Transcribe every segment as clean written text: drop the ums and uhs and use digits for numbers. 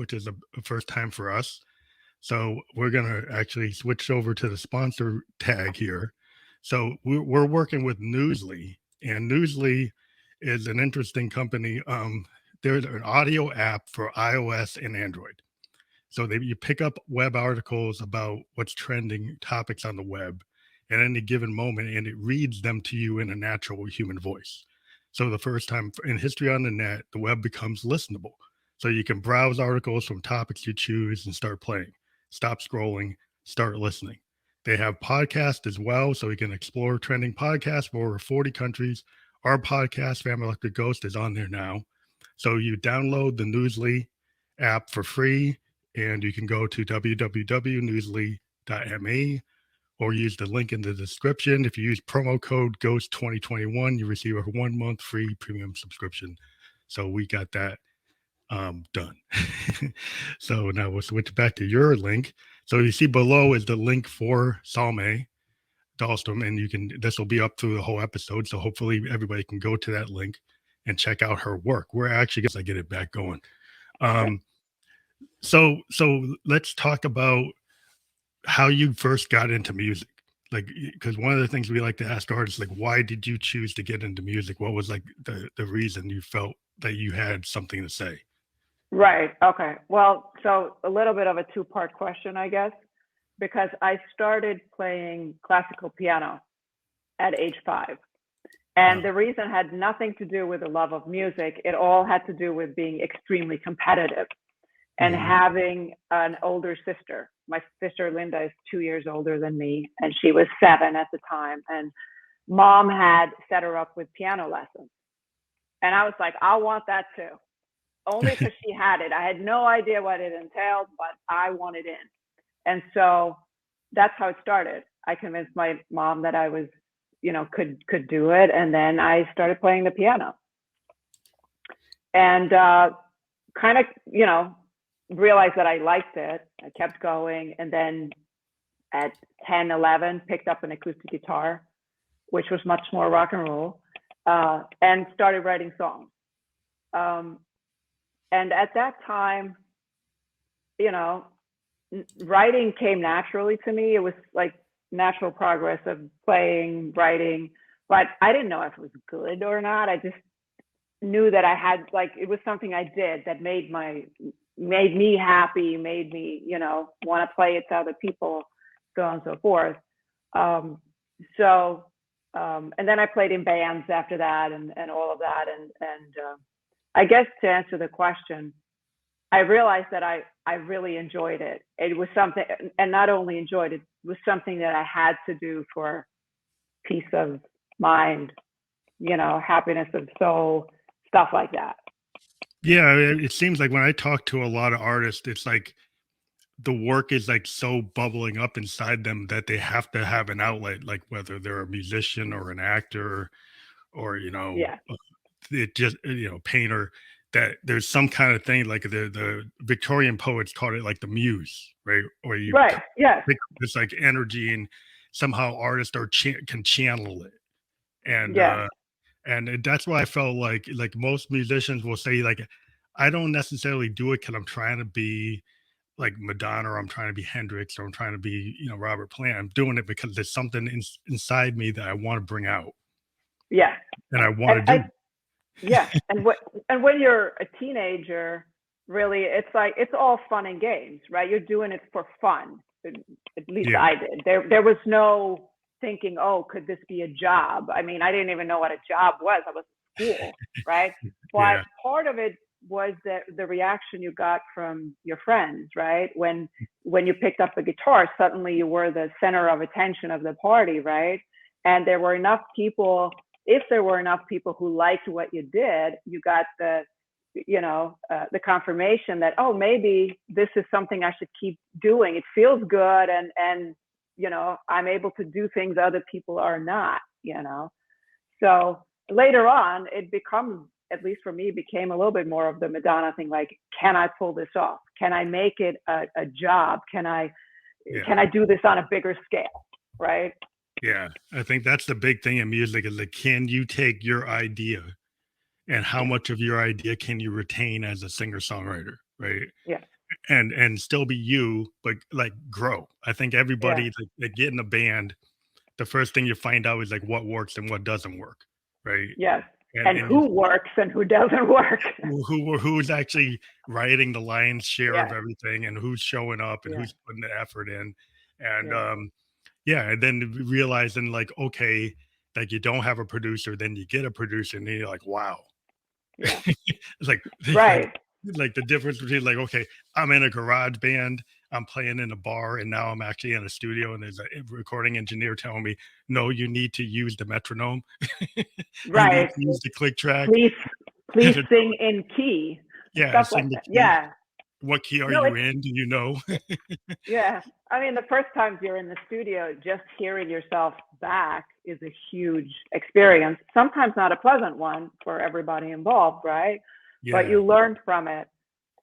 which is a first time for us. So we're going to actually switch over to the sponsor tag here. So we're working with Newsly, and Newsly is an interesting company. They're an audio app for iOS and Android. So you pick up web articles about what's trending topics on the web at any given moment, and it reads them to you in a natural human voice. So the first time in history on the net, the web becomes listenable. So you can browse articles from topics you choose and start playing. Stop scrolling, start listening. They have podcasts as well, so you can explore trending podcasts from over 40 countries. Our podcast, Family Electric Ghost, is on there now. So you download the Newsly app for free, and you can go to www.newsly.me or use the link in the description. If you use promo code GHOST2021, you receive a 1 month free premium subscription. So we got that done. So now we'll switch back to your link. So you see below is the link for Salme Dahlstrom, and this will be up through the whole episode. So hopefully everybody can go to that link and check out her work. We're actually going to get it back going. So let's talk about how you first got into music. Like, because one of the things we like to ask artists, like, why did you choose to get into music? What was like the reason you felt that you had something to say? Right. Okay. Well, so a little bit of a two-part question, I guess, because I started playing classical piano at age 5. And the reason had nothing to do with the love of music. It all had to do with being extremely competitive and having an older sister. My sister Linda is 2 years older than me, and she was 7 at the time. And mom had set her up with piano lessons. And I was like, I want that too. Only because she had it. I had no idea what it entailed, but I wanted in. And so that's how it started. I convinced my mom that I was, could do it. And then I started playing the piano. And kind of, realized that I liked it. I kept going. And then at 10, 11, picked up an acoustic guitar, which was much more rock and roll, and started writing songs. And at that time, writing came naturally to me. It was like natural progress of playing, writing, but I didn't know if it was good or not. I just knew that I had, it was something I did that made me happy, made me, want to play it to other people, so on and so forth. And then I played in bands after that and all of that. And I guess to answer the question, I realized that I really enjoyed it. It was something, and not only enjoyed it, it was something that I had to do for peace of mind, happiness of soul, stuff like that. Yeah, it seems like when I talk to a lot of artists, it's like the work is like so bubbling up inside them that they have to have an outlet, like whether they're a musician or an actor or, it just, painter, that there's some kind of thing like the Victorian poets called it like the muse, right? Or you pick this like energy, and somehow artists can channel it. And that's why I felt like most musicians will say, like, I don't necessarily do it because I'm trying to be like Madonna, or I'm trying to be Hendrix, or I'm trying to be, Robert Plant. I'm doing it because there's something inside me that I want to bring out. Yeah. And I want to do. Yeah. And when you're a teenager, really, it's like, it's all fun and games, right? You're doing it for fun. At least I did. There was no thinking, oh, could this be a job? I mean, I didn't even know what a job was. I was in school, right? But part of it was the reaction you got from your friends, right? When you picked up the guitar, suddenly you were the center of attention of the party, right? And there were enough people. If there were enough people who liked what you did, you got the confirmation that, oh, maybe this is something I should keep doing. It feels good, and I'm able to do things other people are not. So later on, it becomes, at least for me, became a little bit more of the Madonna thing. Like, can I pull this off? Can I make it a job? Can I do this on a bigger scale? Right. Yeah, I think that's the big thing in music is like, can you take your idea and how much of your idea can you retain as a singer-songwriter, right? Yeah. And still be you, but like grow. I think Yeah. everybody that get in a band, the first thing you find out is like what works and what doesn't work, right? Yes. And And who works and who doesn't work. who's actually writing the lion's share of Yeah. everything, and who's showing up, and Yeah. who's putting the effort in, and Yeah. yeah, and then realizing like, okay, like you don't have a producer, then you get a producer, and then you're like, wow. Yeah. It's like Right. like the difference between like, okay, I'm in a garage band, I'm playing in a bar, and now I'm actually in a studio, and there's a recording engineer telling me, no, you need to use the metronome. You need Right. to use the click track. Please, please sing in key, Yeah, stuff sing like the that. key. Yeah. What key are No, you it's, in? Do you know? yeah. I mean, the first times you're in the studio, just hearing yourself back is a huge experience. Sometimes not a pleasant one for everybody involved, right? But Yeah. you learn from it.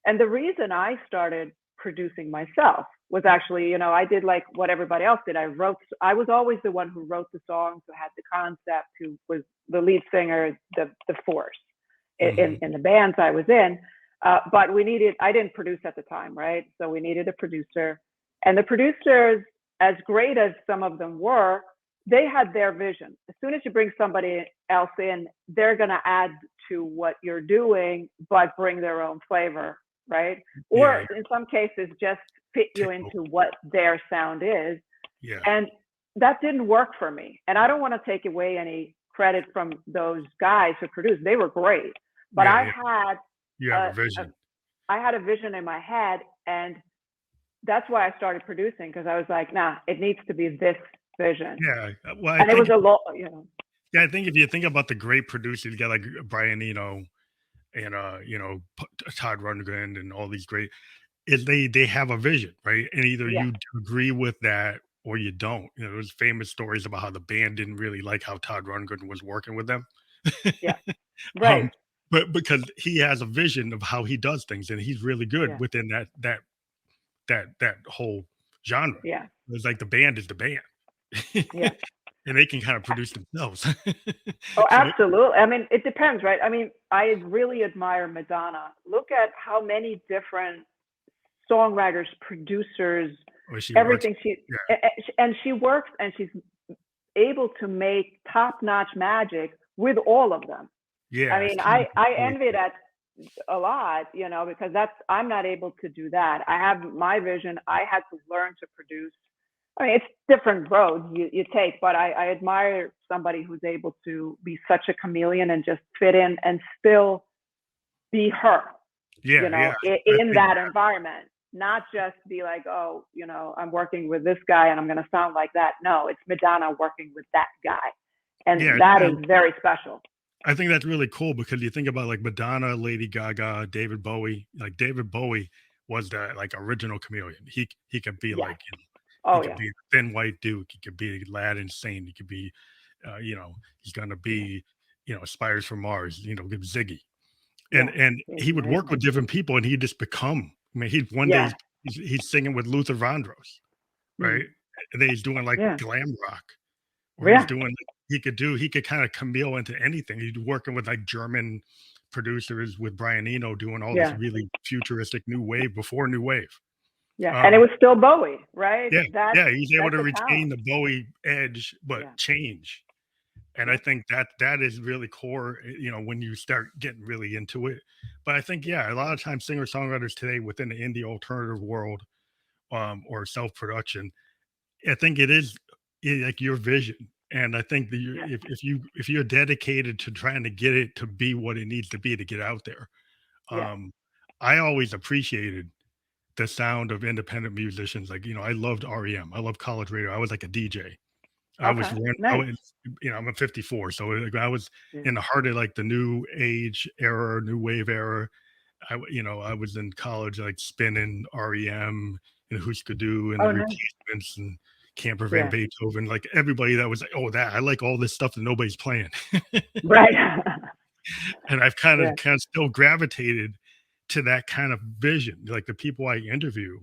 And the reason I started producing myself was actually, I did like what everybody else did. I was always the one who wrote the songs, who had the concept, who was the lead singer, the force Mhm. in the bands I was in. But I didn't produce at the time, right? So we needed a producer. And the producers, as great as some of them were, they had their vision. As soon as you bring somebody else in, they're going to add to what you're doing, but bring their own flavor, right? Yeah, Or in some cases, just fit you take over. into what their sound is. Yeah. And that didn't work for me. And I don't want to take away any credit from those guys who produced. They were great. But Yeah, yeah. You have a a, vision. I had a vision in my head, and that's why I started producing, because I was like, nah, it needs to be this vision. Yeah. Well, I And it was think a lot, yeah, I think if you think about the great producers, you got like Brian Eno and Todd Rundgren and all these great is they have a vision, right? And either yeah, you agree with that or you don't. There's famous stories about how the band didn't really like how Todd Rundgren was working with them. yeah, right, um, but because he has a vision of how he does things, and he's really good yeah, within that whole genre. yeah, It's like the band is the band. yeah. And they can kind of produce themselves. Oh, So absolutely. I mean, it depends, right? I mean, I really admire Madonna. Look at how many different songwriters, producers, when she works, everything yeah, and she works, and she's able to make top-notch magic with all of them. I yeah, mean, she's I really envy cool. that a lot, because I'm not able to do that. I have my vision. I had to learn to produce. I mean, it's different roads you take, but I admire somebody who's able to be such a chameleon and just fit in and still be her, Yeah, yeah. I in think that environment, not just be like, oh, I'm working with this guy and I'm going to sound like that. No, it's Madonna working with that guy. yeah, And that is very special. I think that's really cool because you think about like Madonna, Lady Gaga, David Bowie. Like David Bowie was the like original chameleon. He could be Yeah. like he Oh, could yeah. be a thin white duke. He could be Aladdin Sane. He could be, he's gonna Yeah. be, Spiders from Mars. Ziggy. And Yeah. he would work with Amazing. different people, and he'd just become. I mean, he one day Yeah. he's singing with Luther Vandross, right? Mhm. And then he's doing like Yeah. glam rock, or he's Yeah. doing he could kind of cameo into anything. He's working with like German producers with Brian Eno doing all this Yeah. really futuristic new wave before new wave. Yeah. And it Um, was still Bowie, right? yeah, That's yeah, he's able that's to a retain talent. the Bowie edge, but Yeah. change. And I Yeah. think that is really core, when you start getting really into it. But I think, yeah, a lot of times singer songwriters today within the indie alternative world, or self production, I think it is like your vision. And I think that Yeah. if you're dedicated to trying to get it to be what it needs to be to get out there, Yeah. um, I always appreciated the sound of independent musicians. Like, I loved REM. I loved college radio. I was like a DJ. I was Okay. one. I Nice. was, I'm a 54, so like, I was Yeah. in the heart of like the new age era, new wave era. I was in college, like spinning REM and Huskadoo and the Oh, nice. Replacements and Camper Van Yeah. Beethoven. Like everybody that was like, oh, that I like all this stuff that nobody's playing. Right. And I've kind Yeah. of still gravitated to that kind of vision. Like the people I interview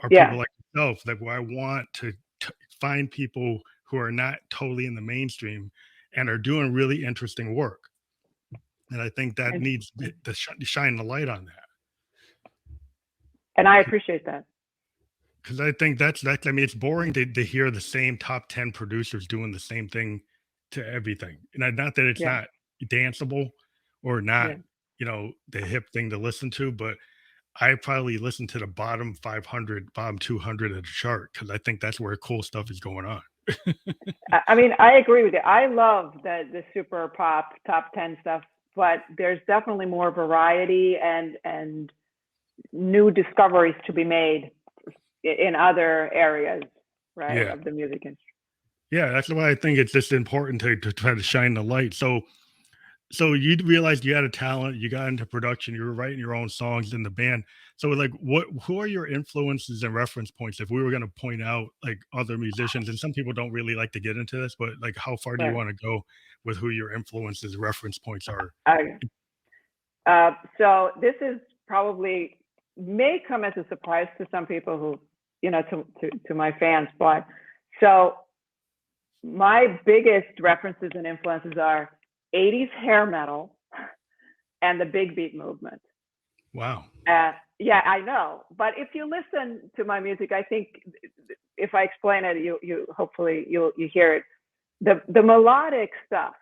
are people Yeah. like yourself, that where I want to find people who are not totally in the mainstream and are doing really interesting work. And I think that needs Interesting. to shine the light on that. And I appreciate that. Because I think that's I mean, it's boring to hear the same top 10 producers doing the same thing to everything. And not that it's Yeah. not danceable or not, Yeah. the hip thing to listen to, but I probably listen to the bottom 500, bottom 200 of the chart because I think that's where cool stuff is going on. I mean, I agree with you. I love the super pop top 10 stuff, but there's definitely more variety and new discoveries to be made in other areas, right, Yeah. of the music industry. Yeah. That's why I think it's just important to try to shine the light. So you realized you had a talent, you got into production, you were writing your own songs in the band. So like who are your influences and reference points if we were going to point out like other musicians, and some people don't really like to get into this, but like how far do you Right. want to go with who your influences, reference points are? So this is probably may come as a surprise to some people who, to my fans, but so my biggest references and influences are 80s hair metal and the big beat movement. Wow. Yeah, I know. But if you listen to my music, I think if I explain it, you hopefully you hear it. The melodic stuff,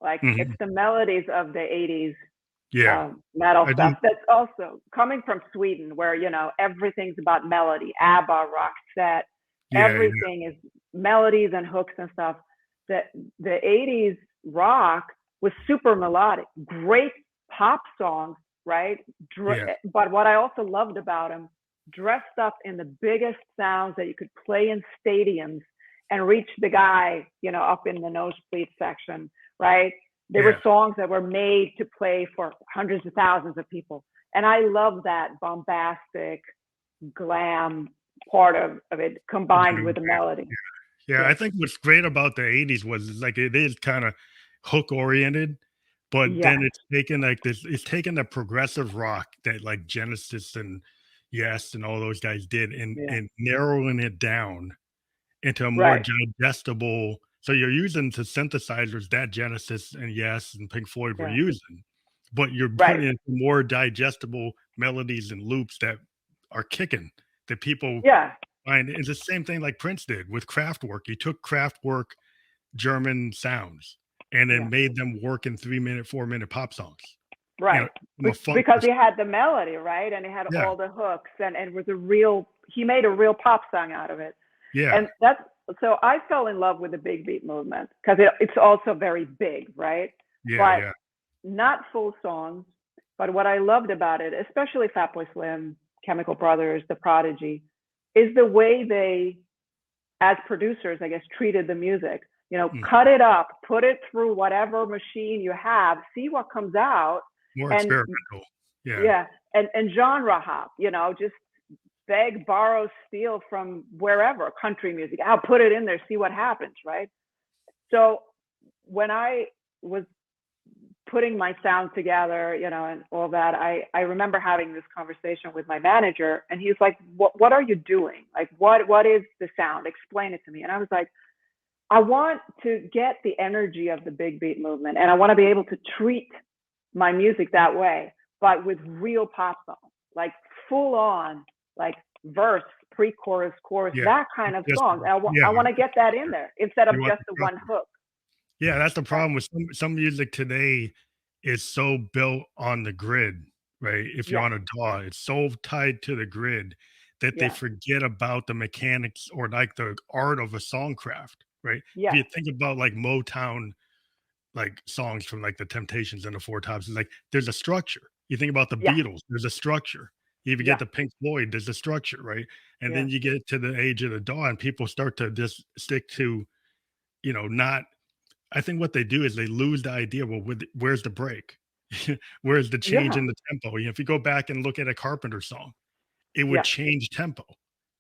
like it's Mhm. the melodies of the 80s Yeah, metal I do. stuff that's also coming from Sweden, where everything's about melody. ABBA, Roxette, Yeah, yeah, everything is melodies and hooks and stuff. The 80s rock was super melodic, great pop songs, right? yeah, But what I also loved about them, dressed up in the biggest sounds that you could play in stadiums and reach the guy, up in the nosebleed section, right? They were yeah, songs that were made to play for hundreds of thousands of people. And I love that bombastic glam part of it combined with the melody. yeah. I Yeah. think what's great about the '80s was like it is kind of hook oriented, but then Yes. it's taken the progressive rock that like Genesis and Yes and all those guys did, and Yeah. narrowing it down into a more Right. digestible. So you're using the synthesizers that Genesis and Yes and Pink Floyd were Yeah. using, but you're Right. putting in more digestible melodies and loops that are kicking that people Yeah. find. It's the same thing like Prince did with Kraftwerk. He took Kraftwerk German sounds and then Yeah. made them work in 3 minute, 4 minute pop songs. You know, Right. from a funk Because he perspective. had the melody, right? And he had Yeah, all the hooks and was he made a real pop song out of it. yeah, And so I fell in love with the big beat movement because it's also very big, right? yeah, But yeah. not full songs. But what I loved about it, especially Fatboy Slim, Chemical Brothers, The Prodigy, is the way they, as producers, I guess, treated the music. Mm. Cut it up, put it through whatever machine you have, see what comes out, More and experimental. Yeah, yeah, and genre hop. Just beg, borrow, steal from wherever, country music. I'll put it in there, see what happens, right? So when I was putting my sound together, and all that, I remember having this conversation with my manager, and he was like, what are you doing? Like, what is the sound? Explain it to me. And I was like, I want to get the energy of the big beat movement, and I want to be able to treat my music that way, but with real pop songs, like full on, like verse, pre-chorus, chorus, yeah. that kind of Just songs. And yeah, I want to get that in there instead of you want just the the one structure. hook. Yeah, that's the Right. problem with some music today is so built on the grid, right? If you're Yeah. on a DAW, it's so tied to the grid that they Yeah. forget about the mechanics or like the art of a songcraft, right? If Yeah. you think about like Motown like songs from like the Temptations and the Four Tops, it's like there's a structure. You think about the Yeah. Beatles, there's a structure. You even get Yeah. the Pink Floyd, there's a structure, right? And Yeah. then you get to the age of the dawn, and people start to just stick to, not. I think what they do is they lose the idea. Well, where's the break? Where's the change Yeah. in the tempo? If you go back and look at a Carpenter song, it would Yeah. change tempo.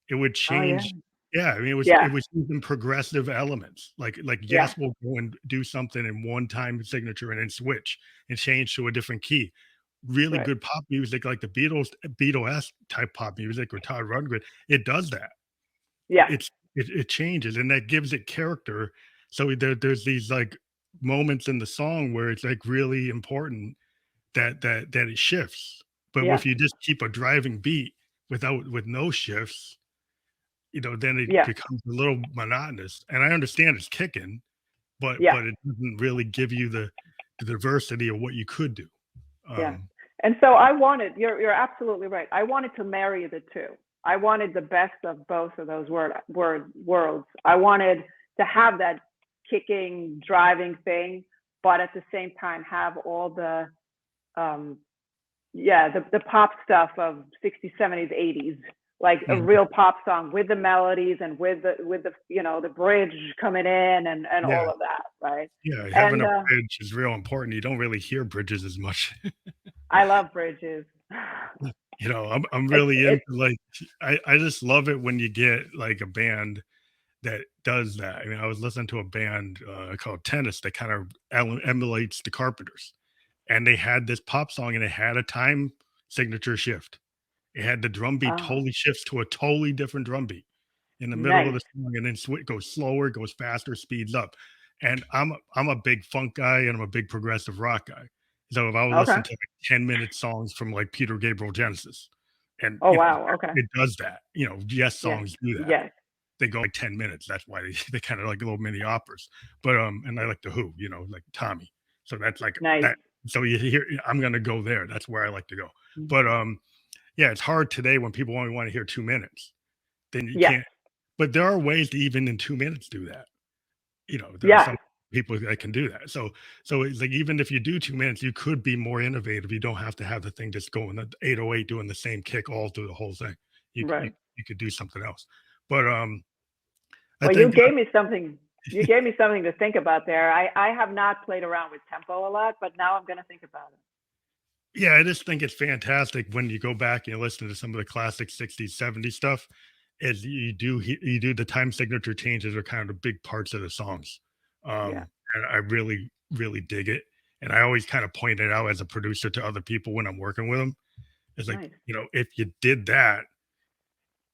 It would Oh yeah. change. Yeah, I mean, it Yeah. was using progressive elements. Like Yeah. Yes will go and do something in one time signature and then switch and change to a different key. Really Right. good pop music, like the Beatles type pop music or Todd Rundgren, it does that. Yeah. It changes and that gives it character. So there's these like moments in the song where it's like really important that it shifts. But Yeah. if you just keep a driving beat, with no shifts, then it Yeah. becomes a little monotonous. And I understand it's kicking, but Yeah. it doesn't really give you the diversity of what you could do. Yeah. And so I wanted, you're absolutely right. I wanted to marry the two. I wanted the best of both of those worlds. I wanted to have that kicking, driving thing, but at the same time have all the the pop stuff of 60s, 70s, 80s, like a real pop song with the melodies and with the the bridge coming in and Yeah. all of that, right? Yeah, having And a bridge is real important. You don't really hear bridges as much. I love bridges. I'm really into It's like I just love it when you get like a band that does that. I mean, I was listening to a band called Tennis that kind of emulates the Carpenters, and they had this pop song and it had a time signature shift. It had the drum beat oh, totally shifts to a totally different drum beat in the middle of nice. the song, and then goes slower, goes faster, speeds up. And I'm a big funk guy and I'm a big progressive rock guy. So if I would Okay. listen to like 10-minute songs from like Peter Gabriel Genesis, and Oh wow. Okay. it does that. Yes, Yeah. songs do that. Yes. They go like 10 minutes. That's why they kind of like little mini operas. But and I like the Who, like Tommy. So that's like Nice. that. So you hear I'm gonna go there. That's where I like to go. Mm. But yeah, it's hard today when people only want to hear 2 minutes. Then you Yes. can't. But there are ways to even in 2 minutes do that. There are Yes. some people that can do that. So it's like even if you do 2 minutes, you could be more innovative. You don't have to have the thing just going the 808 doing the same kick all through the whole thing. You Right. you could do something else. But I Well, you think gave me something. You gave me something to think about there. I have not played around with tempo a lot, but now I'm going to think about it. yeah, I just think it's fantastic when you go back and you listen to some of the classic 60s, 70s stuff. Is you do the time signature changes are kind of the big parts of the songs. Yeah. And I really, really dig it. And I always kind of point it out as a producer to other people when I'm working with them. It's like, Nice. if you did that,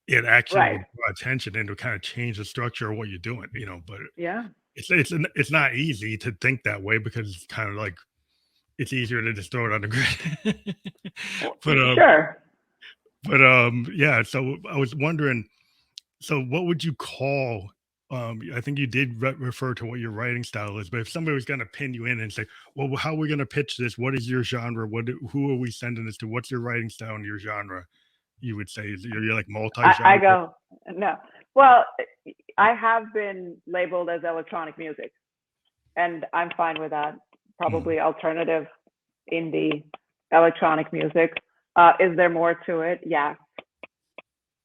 it actually Right. would draw attention and to kind of change the structure of what you're doing, but Yeah. it's not easy to think that way because it's kind of like it's easier to just throw it on the grid. but Sure. yeah, so I was wondering, so what would you call I think you did refer to what your writing style is, but if somebody was going to pin you in and say, well, how are we going to pitch this? What is your genre? Who are we sending this to? What's your writing style and your genre? You would say you're like I multi-genre. go, no. Well, I have been labeled as electronic music, and I'm fine with that. Probably alternative, indie, electronic music. Is there more to it? Yeah.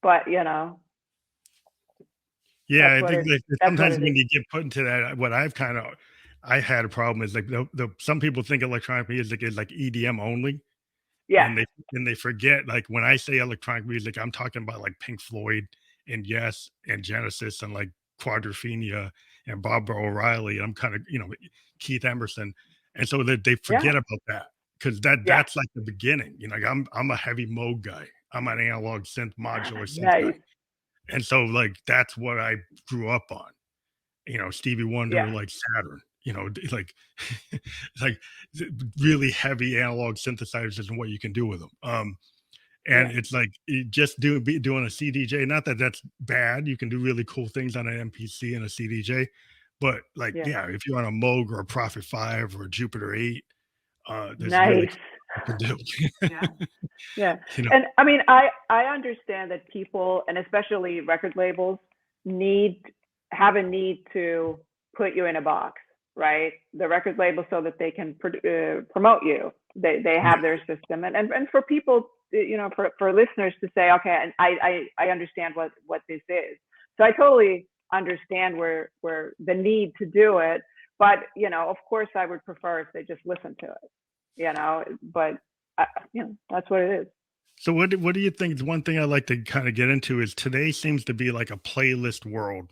But, Yeah, that's I what think it, that that's what sometimes it when is. you get put into that, what I had a problem is like the some people think electronic music is like EDM only, Yes. and they forget like when I say electronic music, I'm talking about like Pink Floyd and Yes and Genesis and like Quadrophenia and Barbara O'Reilly. I'm kind of Keith Emerson, and so that they Yeah. forget about that because Yeah. that's like the beginning. Like I'm a heavy mode guy. I'm an analog synth modular synth guy. Nice. And so, like, that's what I grew up on, Stevie Wonder, Yeah. like Saturn, like, it's like really heavy analog synthesizers and what you can do with them. And Yeah. it's like just doing a CDJ. Not that that's bad. You can do really cool things on an MPC and a CDJ, but like, Yeah. yeah, if you're on a Moog or a Prophet 5 or a Jupiter 8, there's really Nice. you can do. Yeah. Yeah. you know, And I mean, I understand that people, and especially record labels, have a need to put you in a box, right? The record label so that they can promote you. They have their system, and for people, for listeners to say, okay, and I understand what this is. So I totally understand where the need to do it, but of course, I would prefer if they just listen to it, but that's what it is. So what do you think? One thing I like to kind of get into is today seems to be like a playlist world,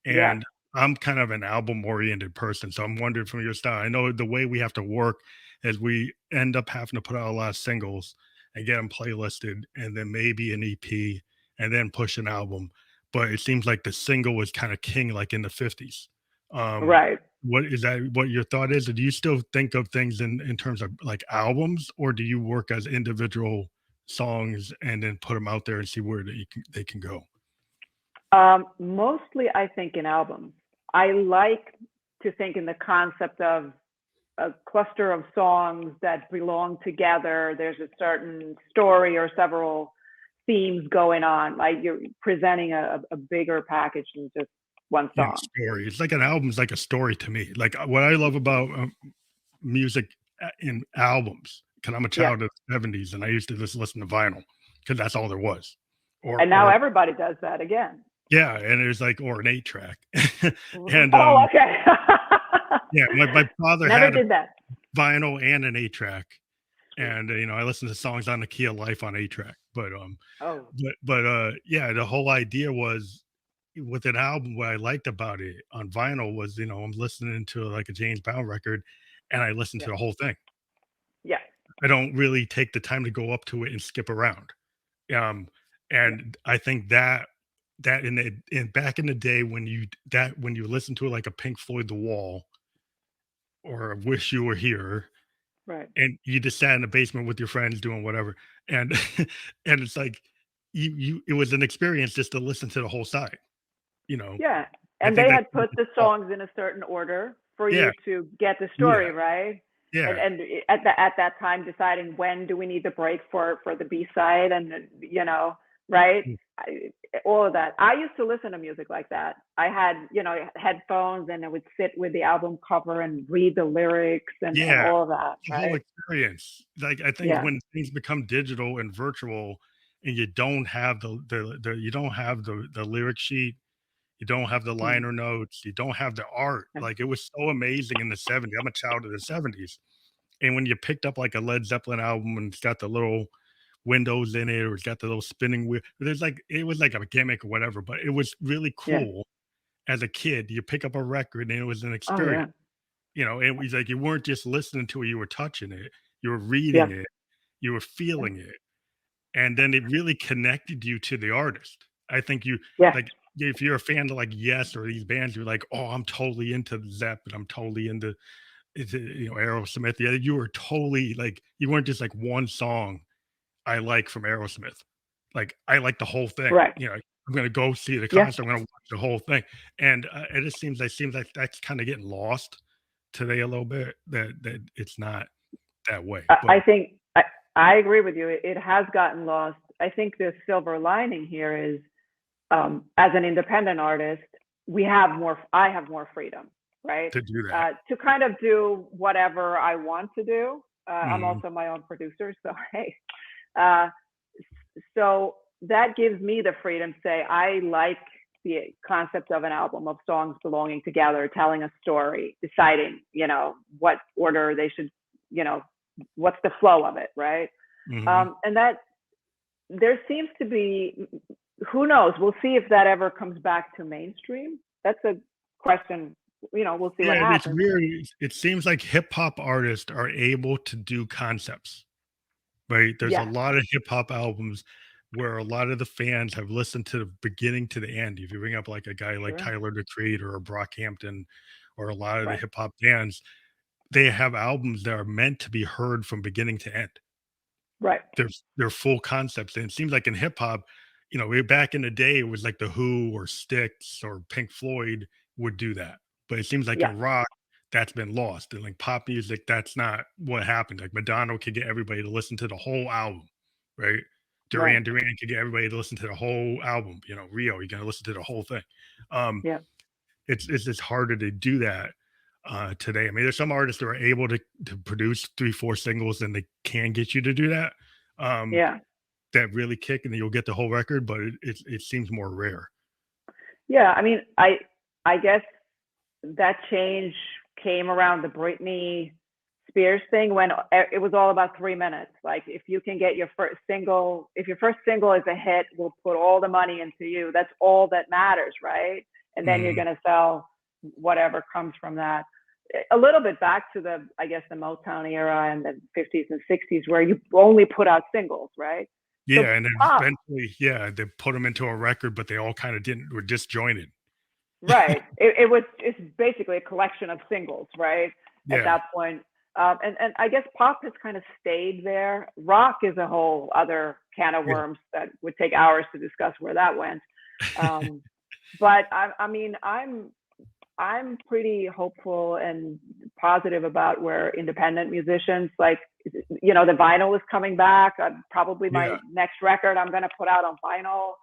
Yeah. and I'm kind of an album oriented person. So I'm wondering from your style. I know the way we have to work is we end up having to put out a lot of singles and get them playlisted, and then maybe an EP, and then push an album. But it seems like the single was kind of king, like in the '50s. Um, Right. what is that? What your thought is? Or do you still think of things in terms of like albums, or do you work as individual songs and then put them out there and see where they can go? Mostly, I think in albums. I like to think in the concept of a cluster of songs that belong together. There's a certain story or several themes going on. Like you're presenting a bigger package than just one Yeah, song. story. It's like an album's like a story to me. Like what I love about music in albums, because I'm a Yeah. child of the '70s and I used to just listen to vinyl because that's all there was. And now Or everybody does that again. yeah, and it was like or an 8-track. And Oh, okay. yeah, my father Never had a did that. vinyl and an 8-track. And I listened to songs on the Key of Life on 8-track. Oh, Yeah, the whole idea was with an album, what I liked about it on vinyl was, I'm listening to like a James Brown record and I listen yeah. to the whole thing. Yeah. I don't really take the time to go up to it and skip around. And I think that in back in the day when you listen to it like a Pink Floyd The Wall or Wish You Were Here, Right. and you just sat in the basement with your friends doing whatever, and and it's like it was an experience just to listen to the whole side, you know. Yeah. I And think they that had put the songs in a certain order for yeah, you to get the yeah, story, right? yeah, And at that time deciding when do we need the break for the B-side and right? mm, All of that. I used to listen to music like that. I had, headphones and I would sit with the album cover and read the lyrics and yeah, all of that, the whole right? experience. Like I think Yeah. when things become digital and virtual, and you don't have you don't have the lyric sheet, you don't have the Mm. liner notes, you don't have the art. Yeah. Like it was so amazing in the '70s. I'm a child of the '70s, and when you picked up like a Led Zeppelin album and it's got the little windows in it or it's got the little spinning wheel, there's like it was like a gimmick or whatever, but it was really Yeah. cool as a kid. You pick up a record and it was an Oh yeah. experience. It was like you weren't just listening to it, you were touching it, you were Yeah. reading it, you were feeling it, and then it really connected you to the artist. I think you Yeah. like if you're a fan of like Yes or these bands, you're like, oh, I'm totally into Zepp and I'm totally into Aerosmith. Yeah, you were totally like you weren't just like one song I like from Aerosmith. Like I like the whole thing. Right. I'm gonna go see the Yeah. concert. I'm gonna watch the whole thing, and it just seems like that's kind of getting lost today a little bit. That it's not that way. I But think I agree with you. It has gotten lost. I think the silver lining here is, as an independent artist, I have more freedom, right? to do that, To kind of do whatever I want to do. I'm mhm, also my own producer, so hey. Uh, so that gives me the freedom to say, I like the concept of an album of songs belonging together, telling a story, deciding, what order they should, what's the flow of it, right? mhm. And that there seems to be, who knows? We'll see if that ever comes back to mainstream. That's a question. We'll see Yeah, what and it's happens. weird. It seems like hip hop artists are able to do concepts, right? There's a Yes, lot of hip hop albums where a lot of the fans have listened to the beginning to the end. If you bring up like a guy like sure, Tyler the Creator or Brockhampton or a lot of the right, hip hop bands, they have albums that are meant to be heard from beginning to end. right, They're full concepts, and it seems like in hip hop, way back in the day, it was like The Who or Styx or Pink Floyd would do that, but it seems like yeah, in rock, that's been lost, and like pop music, that's not what happened. Like Madonna could get everybody to listen to the whole album, right? right, Duran could get everybody to listen to the whole album. Rio, you're gonna listen to the whole thing. Um, yeah, it's just harder to do that today. I mean, there's some artists that are able to produce 3, 4 singles, and they can get you to do that. Um, yeah, that really kick, and then you'll get the whole record, but it seems more rare. yeah. I mean, I guess that change came around the Britney Spears thing when it was all about 3 minutes. Like, if you can get your first single, if your first single is a hit, we'll put all the money into you. That's all that matters, right? And then you're Mhm. going to sell whatever comes from that. A little bit back to I guess, the Motown era and the 50s and 60s where you only put out singles, right? So Yeah, and then pop, eventually, yeah, they put them into a record, but they all kinda didn't were disjointed. right? It's basically a collection of singles, right? At Yeah. that point. And I guess pop has kind of stayed there. Rock is a whole other can of worms that would take hours to discuss where that went. But I mean, I'm pretty hopeful and positive about where independent musicians, like, you know, the vinyl is coming back. Probably my next record I'm going to put out on vinyl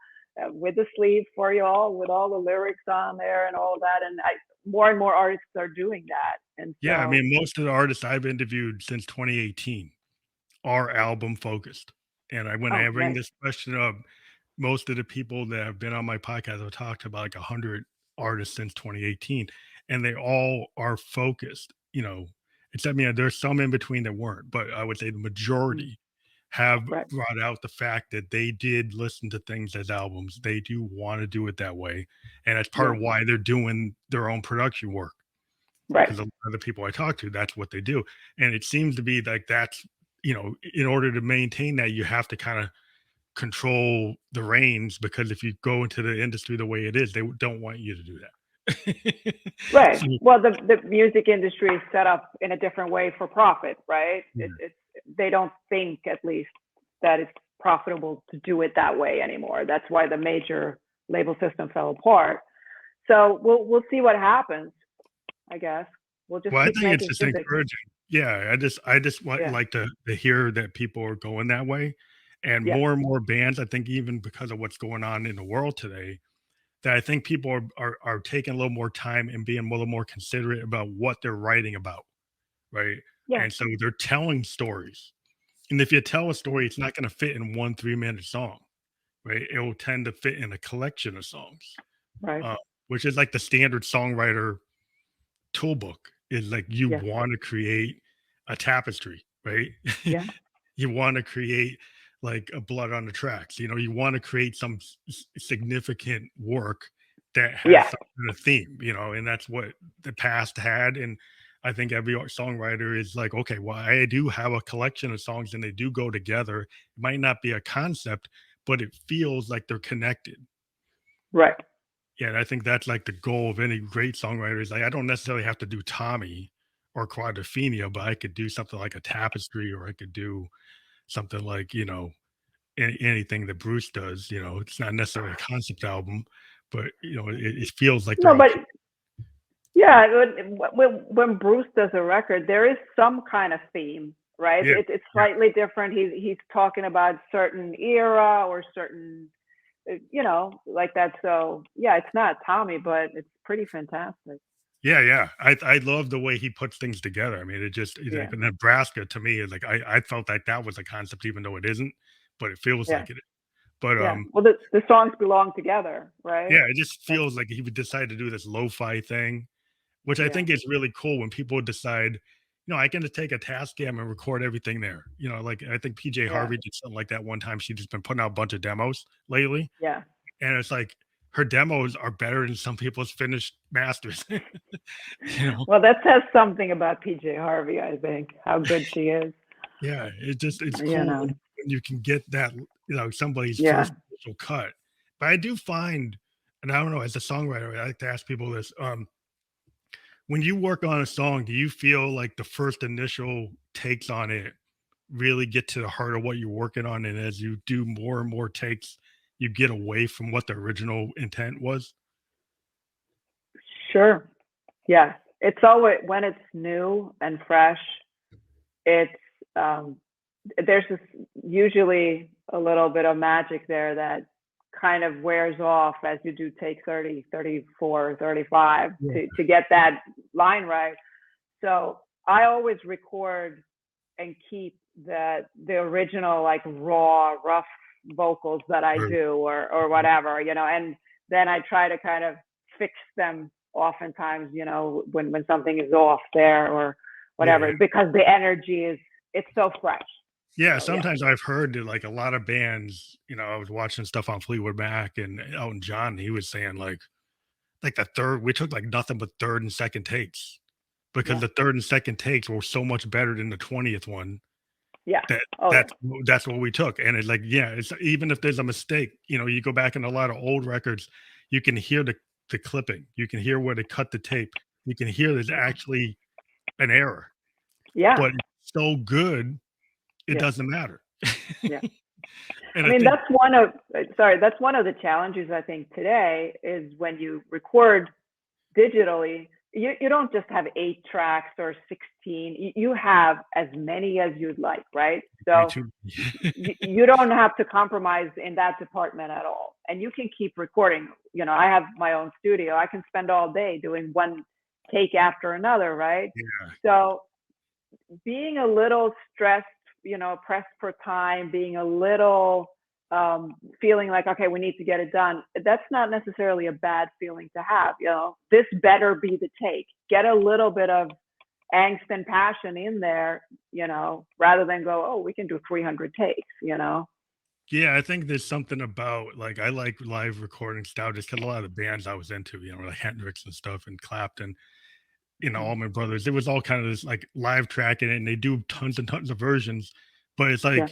with the sleeve for you all, with all the lyrics on there and all that. And more and more artists are doing that. And so, yeah, I mean, most of the artists I've interviewed since 2018 are album focused. And when I bring this question up, most of the people that have been on my podcast have talked about like 100 artists since 2018, and they all are focused, you know, except, you know, there's some in between that weren't, but I would say the majority have brought out the fact that they did listen to things as albums. They do want to do it that way. And that's part of why they're doing their own production work. Because a lot of the people I talk to, that's what they do. And it seems to be like that's, you know, in order to maintain that, you have to kind of control the reins, because if you go into the industry the way it is, they don't want you to do that. Right. So, well, the music industry is set up in a different way for profit, right? They don't think, at least, that it's profitable to do it that way anymore. That's why the major label system fell apart. So we'll see what happens, I guess. We'll just I think it's just encouraging. Yeah, I just like to hear that people are going that way. And more and more bands, I think, even because of what's going on in the world today, that I think people are taking a little more time and being a little more considerate about what they're writing about, right? Yeah. And so they're telling stories. And if you tell a story, it's not going to fit in one 3-minute song, right? It will tend to fit in a collection of songs, right? Which is like the standard songwriter toolbook. Is like you want to create a tapestry, right? Yeah. You want to create like a blood on the tracks. You know, you want to create some significant work that has a theme, you know, and that's what the past had. And I think every songwriter is like, okay, well, I do have a collection of songs and they do go together. It might not be a concept, but it feels like they're connected. Right. Yeah, and I think that's like the goal of any great songwriter is like, I don't necessarily have to do Tommy or Quadrophenia, but I could do something like a tapestry, or I could do something like, you know, anything that Bruce does. You know, it's not necessarily a concept album, but, you know, it feels like when Bruce does a record, there is some kind of theme, right? It's slightly different. He's talking about certain era or certain, you know, like that. So it's not Tommy, but it's pretty fantastic. Yeah. I love the way he puts things together. I mean, it just like Nebraska to me is like I felt like that was a concept, even though it isn't, but it feels like it is. But well, the songs belong together, right? Yeah, it just feels like he would decide to do this lo-fi thing, which I think is really cool when people decide, you know, I can just take a Tascam and record everything there. You know, like I think PJ Harvey did something like that one time. She's just been putting out a bunch of demos lately. Yeah. And it's like her demos are better than some people's finished masters. You know? Well, that says something about PJ Harvey, I think, how good she is. Yeah, it's cool when you can get that, you know, somebody's first initial cut. But I do find, and I don't know, as a songwriter, I like to ask people this. When you work on a song, do you feel like the first initial takes on it really get to the heart of what you're working on? And as you do more and more takes, you get away from what the original intent was? Sure. Yeah. It's always, when it's new and fresh, it's, there's usually a little bit of magic there that kind of wears off as you do take 30, 34, 35 to get that line right. So I always record and keep the original, like, raw, rough vocals that I do or whatever, you know, and then I try to kind of fix them oftentimes, you know, when something is off there or whatever, because the energy it's so fresh. Yeah, sometimes I've heard that, like, a lot of bands, you know, I was watching stuff on Fleetwood Mac and Elton John, he was saying like the third, we took like nothing but third and second takes, because the third and second takes were so much better than the 20th one. Yeah. That's what we took. And it's like, it's, even if there's a mistake, you know, you go back in a lot of old records, you can hear the clipping, you can hear where they cut the tape, you can hear there's actually an error. Yeah. but it's so good, it Yeah. doesn't matter. Yeah. And I I mean, think, that's one of the challenges I think today is when you record digitally, you don't just have 8 tracks or 16. You have as many as you'd like, right? way So too, you don't have to compromise in that department at all. And you can keep recording. I have my own studio. I can spend all day doing one take after another, right? yeah, So being a little stressed, pressed for time, being a little feeling like, okay, we need to get it done. That's not necessarily a bad feeling to have. This better be the take. Get a little bit of angst and passion in there, rather than go, oh, we can do 300 takes. yeah. I think there's something about like I like live recording style just because a lot of the bands I was into, like Hendrix and stuff and Clapton, all my brothers, it was all kind of this like live tracking, and they do tons and tons of versions, but Yeah.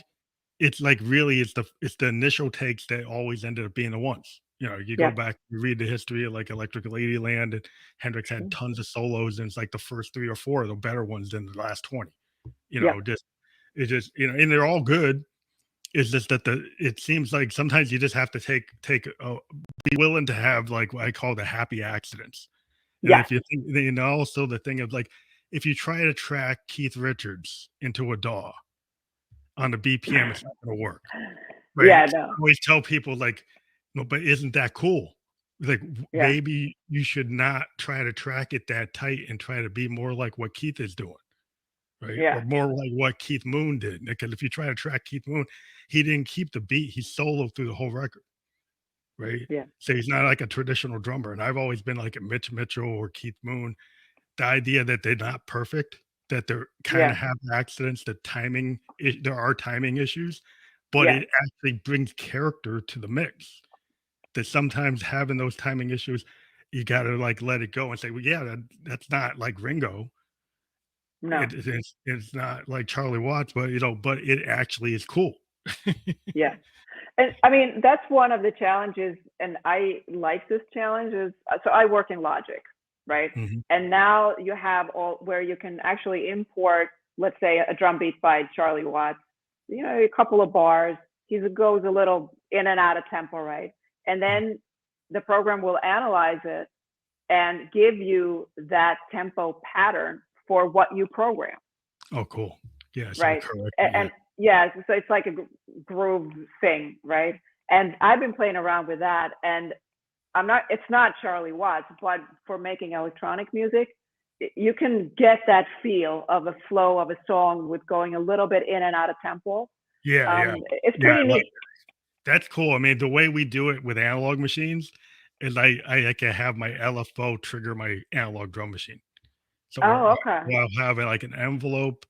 it's like really it's the initial takes that always ended up being the ones. You go Yeah. back, you read the history of like Electric Ladyland, and Hendrix had tons of solos, and it's like the first 3 or 4 are the better ones than the last 20. Yeah. Just it's just and they're all good. It's just that it seems like sometimes you just have to be willing to have like what I call the happy accidents. And Yeah. if you think, also the thing of like, if you try to track Keith Richards into a DAW on the BPM, it's not going to work, right? Yeah. I No. always tell people like, no, but isn't that cool? Like Yeah. maybe you should not try to track it that tight and try to be more like what Keith is doing, right? Or Yeah. more like what Keith Moon did. Because if you try to track Keith Moon, he didn't keep the beat; he soloed through the whole record, right? Yeah. So he's not like a traditional drummer. And I've always been like a Mitch Mitchell or Keith Moon. The idea that they're not perfect, that they're kind Yeah. of have accidents, there are timing issues, but Yeah. it actually brings character to the mix. That sometimes having those timing issues, you got to like let it go and say, well, yeah, that's not like Ringo. No. It's not like Charlie Watts, but it actually is cool. Yeah. And I mean, that's one of the challenges, and I like this challenge is, so I work in Logic, right? Mhm. And now you have all where you can actually import, let's say, a drum beat by Charlie Watts, a couple of bars. He goes a little in and out of tempo, right? And then the program will analyze it and give you that tempo pattern for what you program, Oh, cool. Yeah, so right? correct. And, Yeah. and yeah, so it's like a groove thing, right? And I've been playing around with that, and it's not Charlie Watts, but for making electronic music, you can get that feel of a flow of a song with going a little bit in and out of tempo. Yeah, yeah. It's Yeah, pretty I like neat. that's cool. I mean, the way we do it with analog machines is I can have my LFO trigger my analog drum machine. So Oh, okay. I'll have like an envelope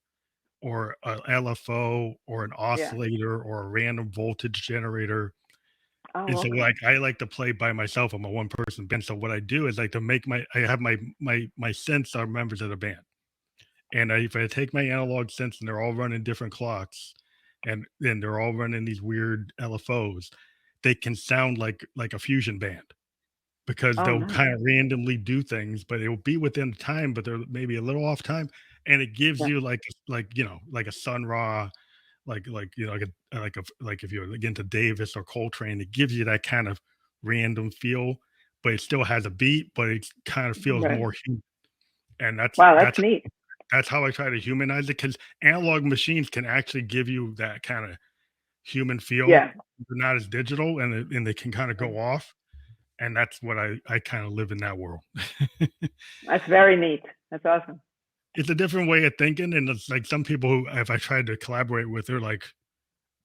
or a LFO or an Yeah. oscillator or a random voltage generator. And Oh, so okay. like I like to play by myself. I'm a one person band. So what I do is like to make I have my synths are members of the band. And if I take my analog synths and they're all running different clocks, and then they're all running these weird LFOs, they can sound like a fusion band because Oh, they'll nice. kind of randomly do things, but it'll be within the time, but they're maybe a little off time, and it gives Yeah. you like a Sun Ra, like if you're like into Davis or Coltrane, it gives you that kind of random feel, but it still has a beat, but it kind of feels Right. more human. And Wow, that's neat. that's how I try to humanize it because analog machines can actually give you that kind of human feel. Yeah. They're not as digital, and they can kind of Right. go off. And that's what I kind of live in that world. That's very neat. That's awesome. It's a different way of thinking, and it's like some people who, if I tried to collaborate with, they're like,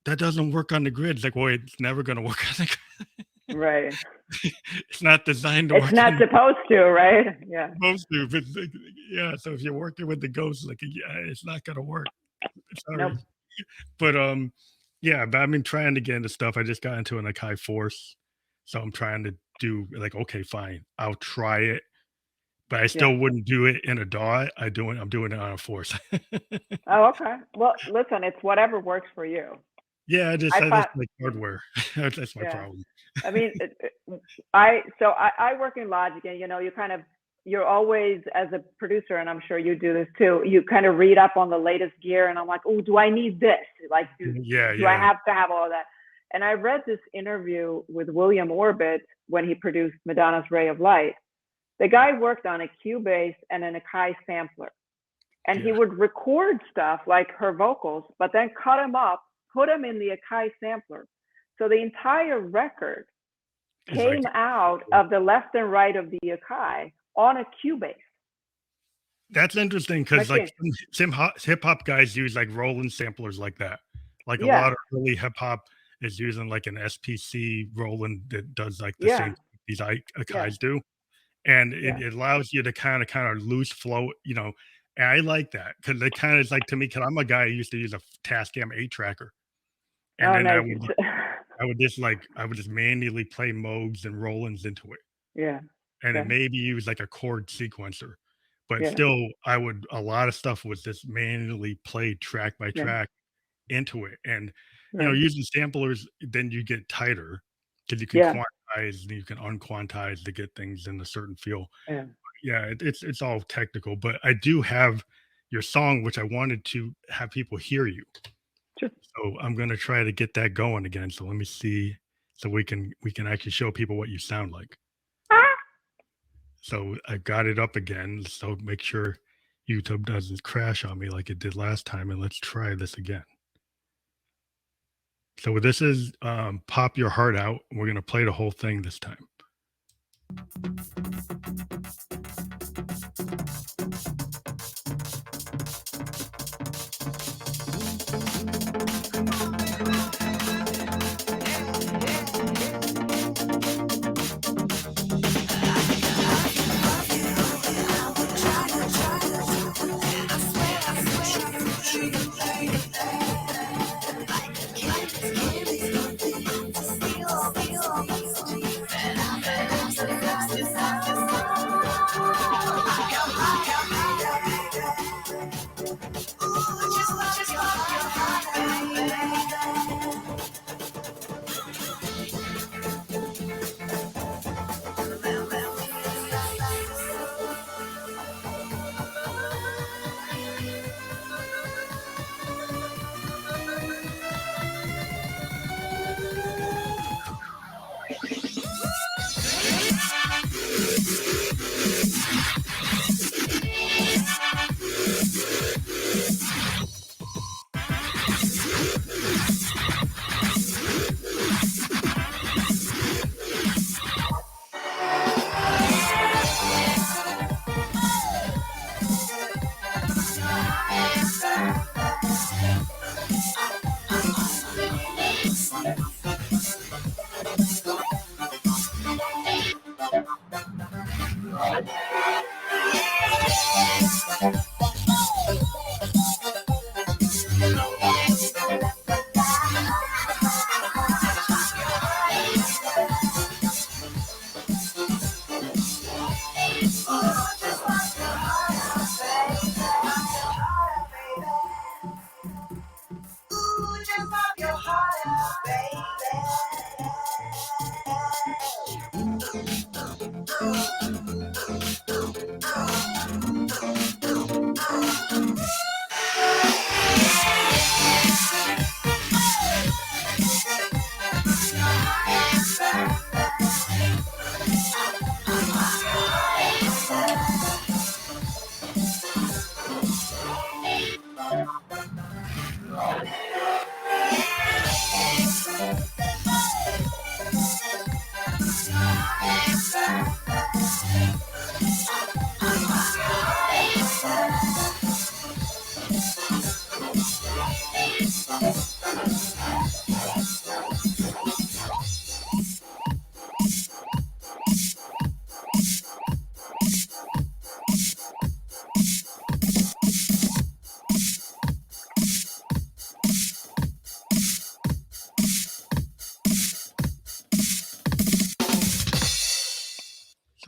"That doesn't work on the grid." It's like, well, it's never going to work on the grid. Right. It's not designed to It's work not on supposed to, right? Yeah. most of it. Yeah, so if you're working with the ghosts, like, yeah, it's not going to work. Nope. Sorry. But yeah, but I've been trying to get into stuff. I just got into an like high force. So I'm trying to do like, okay, fine, I'll try it, but I Yeah. still wouldn't do it in a DAW. I'm doing it on a force. Oh, okay. Well, listen, it's whatever works for you. Yeah, I I thought, just like hardware. That's my yeah. problem. I mean, I work in Logic, and you kind of you're always, as a producer, and I'm sure you do this too, you kind of read up on the latest gear, and I'm like, oh, do I need this? Like, do I have to have all of that? And I read this interview with William Orbit when he produced Madonna's Ray of Light. The guy worked on a Cubase and an Akai sampler. And he would record stuff like her vocals, but then cut them up, put them in the Akai sampler. So the entire record came out of the left and right of the Akai on a Cubase. That's interesting because like some hip hop guys use like Roland samplers like that. Like a lot of early hip hop is using like an SPC Roland that does like the same these Akais do. And it allows you to kind of loose flow, you know. And I like that because it kind of is like, to me, because I'm a guy who used to use a Tascam 8 tracker. And then I would just manually play Moogs and Rolands into it. Yeah. And it maybe use like a chord sequencer. But still, a lot of stuff was just manually played track by track into it. And, you know, using samplers, then you get tighter because you can quantize and you can unquantize to get things in a certain feel. Yeah, it's all technical, but I do have your song, which I wanted to have people hear you. Sure. So I'm going to try to get that going again. So let me see, so we can actually show people what you sound like. So I got it up again. So make sure YouTube doesn't crash on me like it did last time, and let's try this again. So this is Pop Your Heart Out. We're going to play the whole thing this time.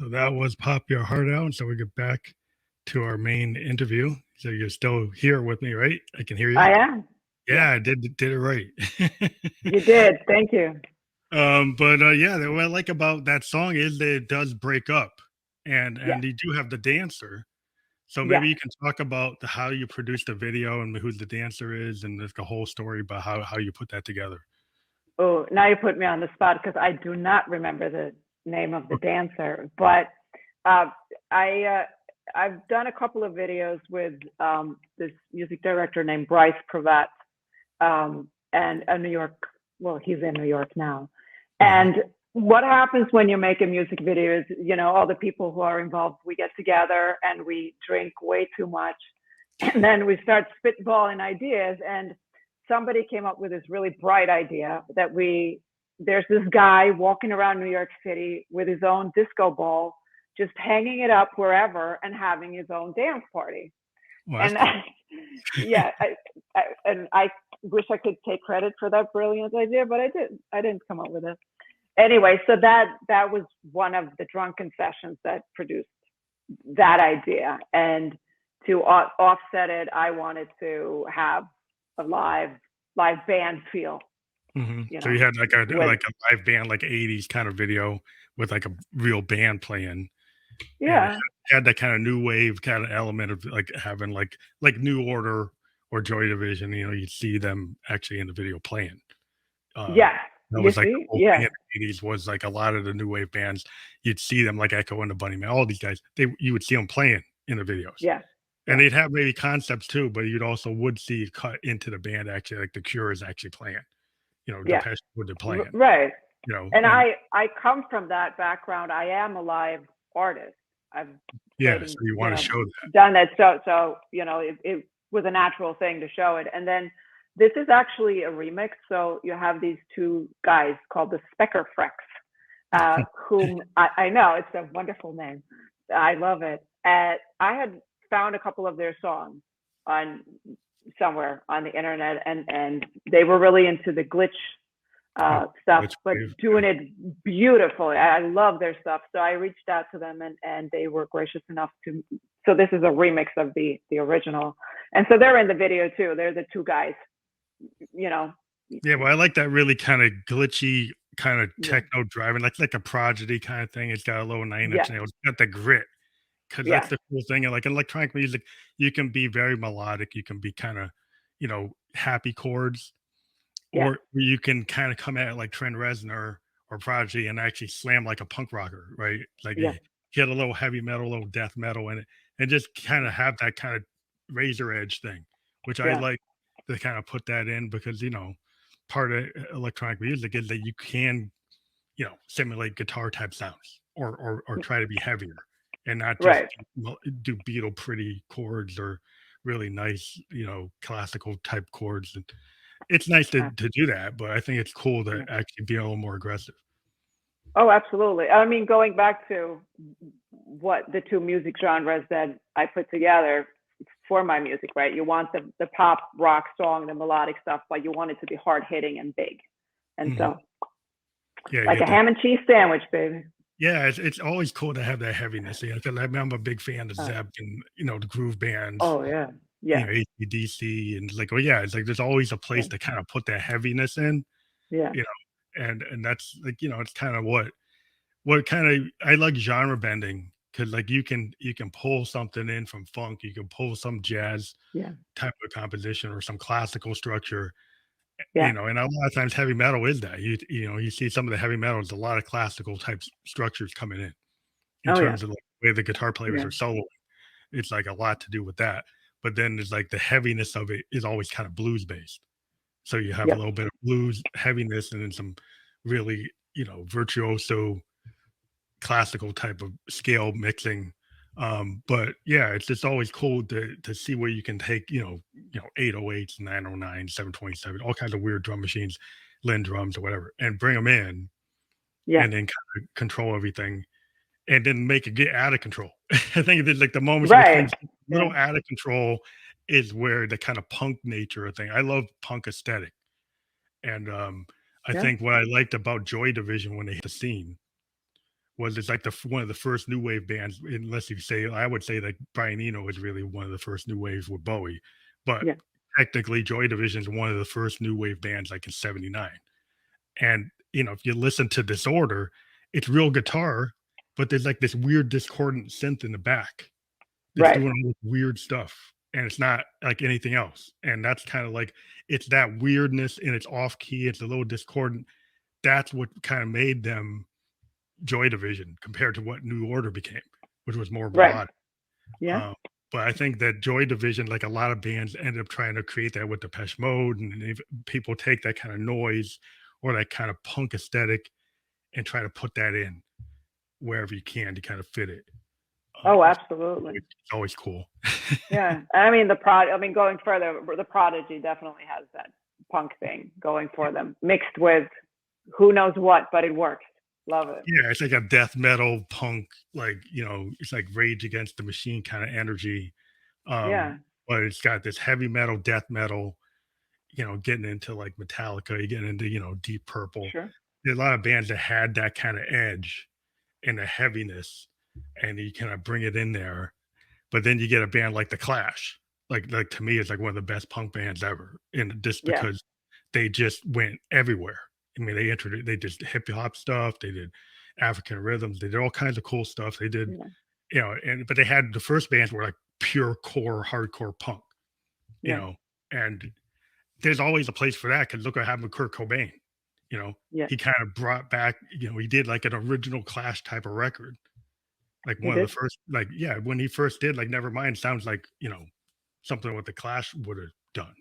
So that was Pop Your Heart Out. So we get back to our main interview. So you're still here with me, right? I can hear you. I am. Yeah, I did it right. You did. Thank you. But what I like about that song is that it does break up. and Yes. you do have the dancer. So maybe Yes. you can talk about how you produced the video and who the dancer is, and the whole story about how you put that together. Oh, now you put me on the spot because I do not remember the name of the Okay. dancer. But uh, I've done a couple of videos with this music director named Bryce Pravat, and a New York. Well, he's in New York now. Mhm. And what happens when you make a music video is, all the people who are involved, we get together and we drink way too much, and then we start spitballing ideas. And somebody came up with this really bright idea that there's this guy walking around New York City with his own disco ball, just hanging it up wherever and having his own dance party. Well, that's And cool. yeah, I wish I could take credit for that brilliant idea, but I didn't come up with it. Anyway, so that was one of the drunken sessions that produced that idea. And to offset it, I wanted to have a live band feel, So you had like a with live band, like '80s kind of video with like a real band playing, and it yeah, had that kind of new wave kind of element of like having like New Order or Joy Division. You'd see them actually in the video playing. Um, yeah. that You was like the see, whole thing yeah, in the '80s was like a lot of the new wave bands. You'd see them like Echo and the Bunnymen, all these guys. You would see them playing in the videos, yeah, and yeah, they'd have maybe concepts too, but you'd also would see it cut into the band actually, like the Cure is actually playing. yeah. Depeche Mode they're playing. Right. And And I come from that background. I am a live artist. I've played yeah, so and you want to show that. done that. So it was a natural thing to show it. And then this is actually a remix. So you have these two guys called the Specker Frex, whom I know, it's a wonderful name. I love it. I had found a couple of their songs on somewhere on the internet, and they were really into the glitch Oh, stuff, that's but brave. doing it beautifully. I love their stuff. So I reached out to them, and they were gracious enough to. So this is a remix of the original, and so they're in the video too. They're the two guys. You know. Yeah, well, I like that really kind of glitchy, kind of Yeah. techno driving, like a Prodigy kind of thing. It's got a low 9 inch Yeah. nail. It's got the grit because that's Yeah. the cool thing. And like electronic music, you can be very melodic. You can be kind of, happy chords, Yeah. or you can kind of come at it like Trent Reznor or Prodigy and actually slam like a punk rocker, right? Like Yeah. you get a little heavy metal, a little death metal in it, and just kind of have that kind of razor edge thing, which I Yeah. like to kind of put that in because part of electronic music is that you can simulate guitar type sounds or try to be heavier and not just Right. do Beatle pretty chords or really nice classical type chords. And it's nice to do that, but I think it's cool to Yeah. actually be a little more aggressive. Oh, absolutely. I mean, going back to what the two music genres that I put together for my music, right? You want the pop rock song, the melodic stuff, but you want it to be hard hitting and big. And Mhm. so, Yeah, you like a get that. ham and cheese sandwich, baby. Yeah, it's always cool to have that heaviness. Yeah, 'cause I'm a big fan of Uh, Zeb and the groove bands, oh yeah, yeah, AC/DC, and it's like, oh yeah, it's like there's always a yeah, place to kind of put that heaviness in, yeah, you know, and that's like it's kind of what kind of I like genre bending because like you can pull something in from funk, you can pull some jazz yeah, type of composition or some classical structure. yeah. And a lot of times heavy metal is that. You see some of the heavy metals, a lot of classical type structures coming in Oh yeah, terms of like the way the guitar players yeah, are soloing. It's like a lot to do with that. But then there's like the heaviness of it is always kind of blues based. So you have a yep, little bit of blues heaviness and then some really, virtuoso classical type of scale mixing. But yeah, it's just always cool to see where you can take, 808s, 909s, 727, all kinds of weird drum machines, Lin drums or whatever, and bring them in yeah, and then kind of control everything and then make it get out of control. I think that like the moments in between right, a yeah, little out of control is where the kind of punk nature of thing. I love punk aesthetic. And I yeah, think what I liked about Joy Division when they hit the scene was it's like one of the first new wave bands, unless you say I would say that Brian Eno was really one of the first new waves with Bowie, but yeah, technically Joy Division is one of the first new wave bands like in '79. And if you listen to Disorder, it's real guitar, but there's like this weird discordant synth in the back that's Right. doing all this weird stuff, and it's not like anything else. And that's kind of like it's that weirdness, and it's off key, it's a little discordant. That's what kind of made them Joy Division compared to what New Order became, which was more Right. melodic. Yeah. But I think that Joy Division, like a lot of bands, ended up trying to create that with Depeche Mode, and people take that kind of noise or that kind of punk aesthetic and try to put that in wherever you can to kind of fit it. Oh, absolutely. It's always cool. Yeah. I mean, going further, the Prodigy definitely has that punk thing going for them, mixed with who knows what, but it works. Love it. Yeah, it's like a death metal punk, like, it's like Rage Against the Machine kind of energy. Yeah. But it's got this heavy metal, death metal, getting into like Metallica, you get into, Deep Purple. Sure. There's a lot of bands that had that kind of edge and the heaviness, and you kind of bring it in there. But then you get a band like The Clash, like to me, it's like one of the best punk bands ever, and just Yeah. because they just went everywhere. I mean, they did hip hop stuff, they did African rhythms, they did all kinds of cool stuff. They did, but they had the first bands were like pure core hardcore punk, Yeah. and there's always a place for that because look what happened with Kurt Cobain. Yeah. He kind of brought back, he did like an original Clash type of record. Like one of the first, when he first did, like Nevermind sounds like, something what the Clash would have done.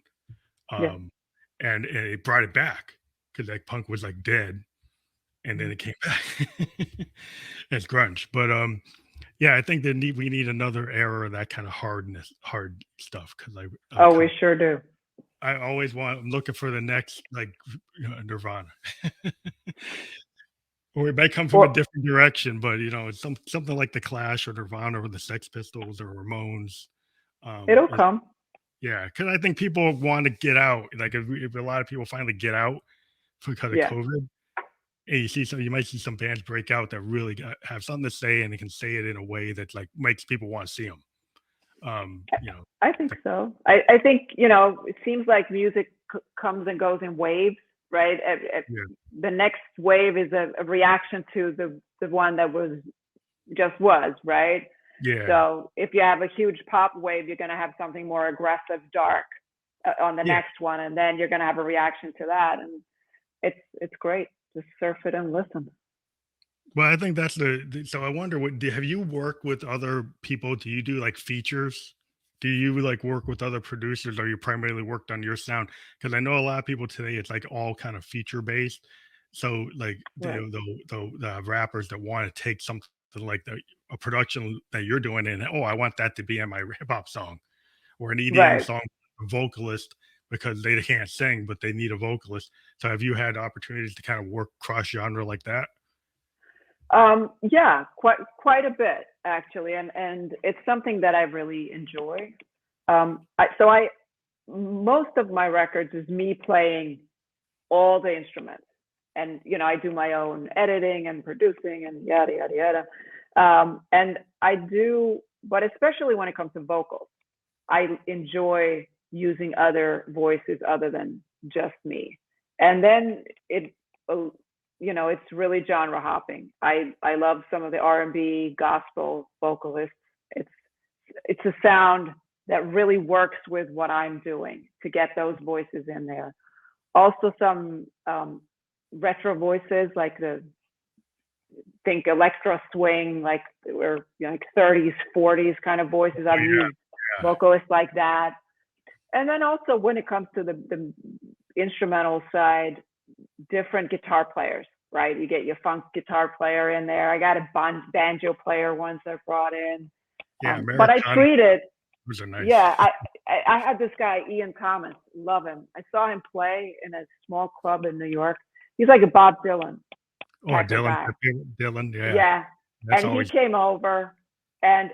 And it brought it back because like punk was like dead, and then it came back as grunge. But I think we need another era of that kind of hard stuff because we sure do. I'm looking for the next like Nirvana. Or it might come from a different direction, but it's something like the Clash or Nirvana or the Sex Pistols or Ramones. It'll come. Yeah, because I think people want to get out. Like if a lot of people finally get out because of COVID, and you might see some bands break out that really have something to say, and they can say it in a way that like makes people want to see them. I think so. I think it seems like music comes and goes in waves. Right. The next wave is a reaction to the one that was right. Yeah. So if you have a huge pop wave, you're going to have something more aggressive, dark on the next one, and then you're going to have a reaction to that, and it's great. Just surf it and listen. Well, I think that's so I wonder have you worked with other people? Do you do like features? Do you like work with other producers, or you primarily worked on your sound? Because I know a lot of people today, it's like all kind of feature based. So like the rappers that want to take something like a production that you're doing and I want that to be in my hip hop song or an EDM song, a vocalist, because they can't sing, but they need a vocalist. So have you had opportunities to kind of work cross genre like that? Yeah, quite a bit actually, and it's something that I really enjoy. Most of my records is me playing all the instruments, and I do my own editing and producing and yada yada yada. And I do, but especially when it comes to vocals, I enjoy using other voices other than just me, and then it's really genre hopping. I love some of the R&B gospel vocalists. It's a sound that really works with what I'm doing to get those voices in there. Also some retro voices like think electro swing, like or 30s, 40s kind of voices. I've used vocalists like that. And then also when it comes to the instrumental side, different guitar players, right? You get your funk guitar player in there. I got a banjo player once I brought in. But I treated, nice. I had this guy, Ian Thomas, love him. I saw him play in a small club in New York. He's like a Bob Dylan. Oh, Dylan, yeah. Yeah, and he came over and,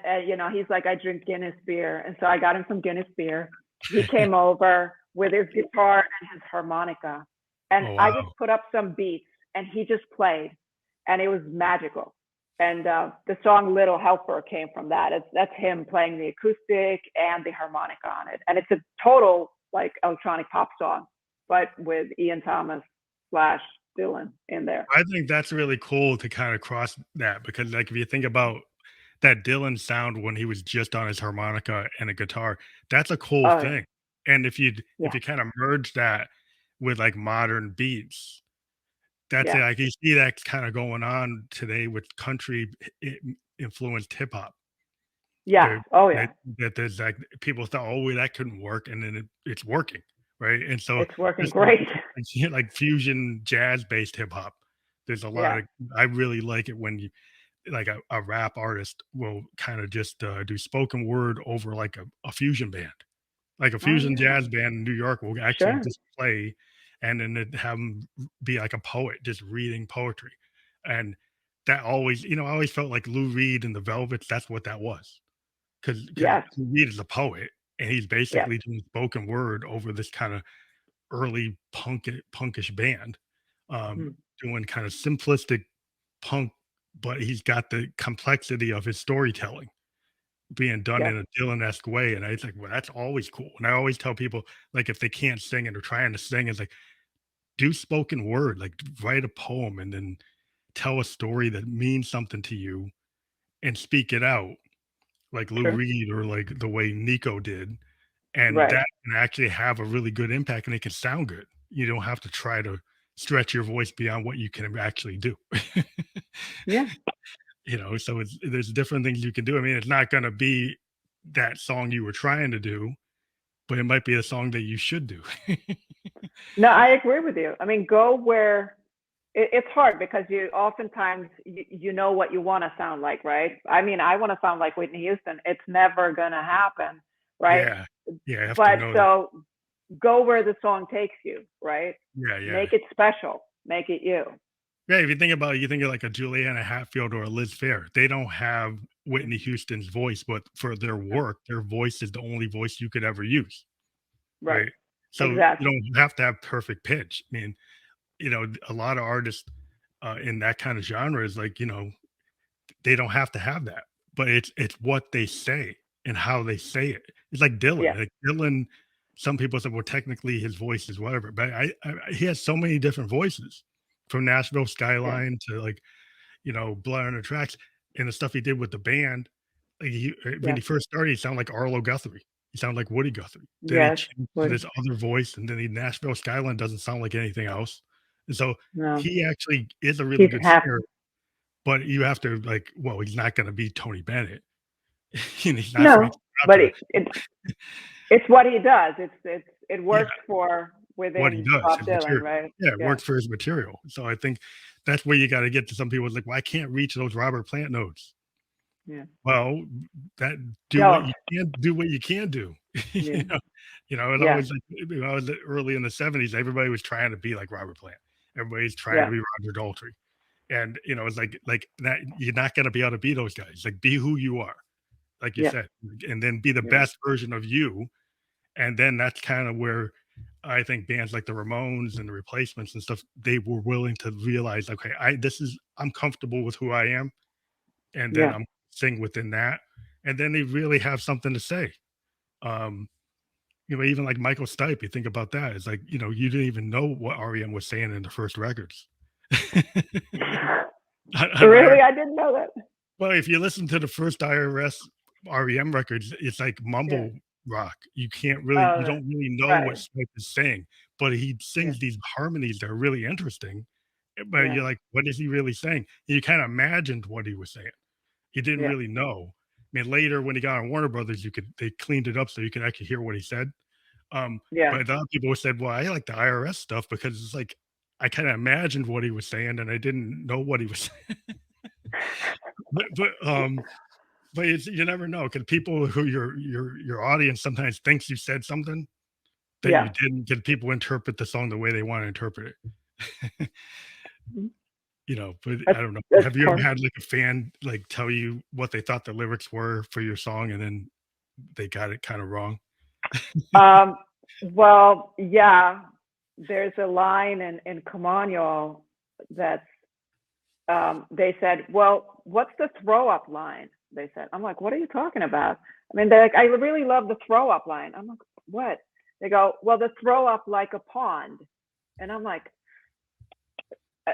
he's like, I drink Guinness beer. And so I got him some Guinness beer. He came over with his guitar and his harmonica. And I just put up some beats and he just played and it was magical. And the song Little Helper came from that. That's him playing the acoustic and the harmonica on it. And it's a total like electronic pop song, but with Ian Thomas / Dylan in there. I think that's really cool to kind of cross that because, like, if you think about that Dylan sound when he was just on his harmonica and a guitar, that's a cool Oh, thing. And if yeah, you kind of merge that with like modern beats, that's it. yeah, Like you see that kind of going on today with country influenced hip hop. yeah, There oh that yeah, that there's like people thought, oh, well, that couldn't work, and then it's working, right? And so it's working just like great. like fusion jazz based hip hop, there's a lot Yeah, of I really like it when you like a rap artist will kind of just do spoken word over like a fusion band, like a oh fusion yeah, jazz band in New York will actually sure, just play, and then it have them be like a poet just reading poetry, and that always, I always felt like Lou Reed and the Velvets. That's what that was, because yes, Lou Reed is a poet, and he's yes, basically doing spoken word over this kind of early punkish band, um, mhm, doing kind of simplistic punk, but he's got the complexity of his storytelling being done yes, in a Dylan-esque way, and I think, well, that's always cool, and I always tell people, like, if they can't sing and they're trying to sing, it's like, do spoken word, like, write a poem and then tell a story that means something to you and speak it out like Lou true, Reed or like the way Nico did, and right, that can actually have a really good impact, and it can sound good. You don't have to try to stretch your voice beyond what you can actually do. yeah. So there's different things you can do. I mean, it's not gonna be that song you were trying to do, but it might be a song that you should do. No, I agree with you. I mean, go where it's hard because you oftentimes you know what you want to sound like, right? I mean, I want to sound like Whitney Houston. It's never gonna happen, right? Yeah. Yeah, I have to But know that. so go where the song takes you, right? Yeah, yeah. Make it special, make it you. Yeah, if you think about it, you think of like a Juliana Hatfield or a Liz Phair. They don't have Whitney Houston's voice, but for their Yeah, work, their voice is the only voice you could ever use, right, right? So you exactly. don't have to have perfect pitch. I mean, a lot of artists in that kind of genre is like, they don't have to have that, but it's what they say and how they say it. It's like Dylan. Yeah, Like Dylan, some people say, well, technically his voice is whatever, but he has so many different voices, from Nashville yeah, Skyline to like Blood on the Tracks, and the stuff he did with the band. Like when yeah, he first started, he sounded like Arlo Guthrie. He sounded like Woody Guthrie. Then he yes. changed to Would this other voice, and then the Nashville Skyline doesn't sound like anything else. And so no. he actually is a really He's good happy. singer, but you have to like, well, he's not going to be Tony Bennett, and he's not Frank No, but Sinatra. it's what he does. It Yeah, works for what he within does, Bob his Dylan, material. right? Yeah, it Yeah, works for his material. So I think that's where you got to get to some people. It's like, well, I can't reach those Robert Plant notes. yeah. Well, that Don't. do what you can do. Yeah, You know it yeah, always like when I was early in the '70s, everybody was trying to be like Robert Plant. Everybody's trying to yeah, be Roger Daltrey. And it's like that you're not gonna be able to be those guys. Like be who you are, like you yeah, said, and then be the yeah, best version of you. And then that's kind of where I think bands like the Ramones and the Replacements and stuff, they were willing to realize, okay, I'm comfortable with who I am, and then yeah. I'm sing within that, and then they really have something to say. Um, even like Michael Stipe, you think about that. It's like, you didn't even know what REM was saying in the first records. Really, I didn't know that. Well, if you listen to the first IRS REM records, it's like Yeah. mumble rock. You Oh, don't really know what right. Stipe is saying, but he Yeah, sings these harmonies that are really interesting. But yeah, you're like, what is he really saying? You kind of imagined what he was saying. He didn't yeah, really know. I mean, later when he got on Warner Brothers, they cleaned it up so you could actually hear what he said. yeah. But a lot of people said, "Well, I like the IRS stuff because it's like I kind of imagined what he was saying and I didn't know what he was saying." but but um, but you never know because people who your audience sometimes thinks you said something that you Yeah. didn't. Because people interpret the song the way they want to interpret it. Mhm. But That's I don't know. that's Have you ever part. had like a fan like tell you what they thought the lyrics were for your song and then they got it kind of wrong? Um, well, yeah. There's a line in Come On Y'all that's they said, well, what's the throw up line? They said, I'm like, what are you talking about? I mean, they're like, I really love the throw up line. I'm like, what? They go, well, the throw up like a pond. And I'm like,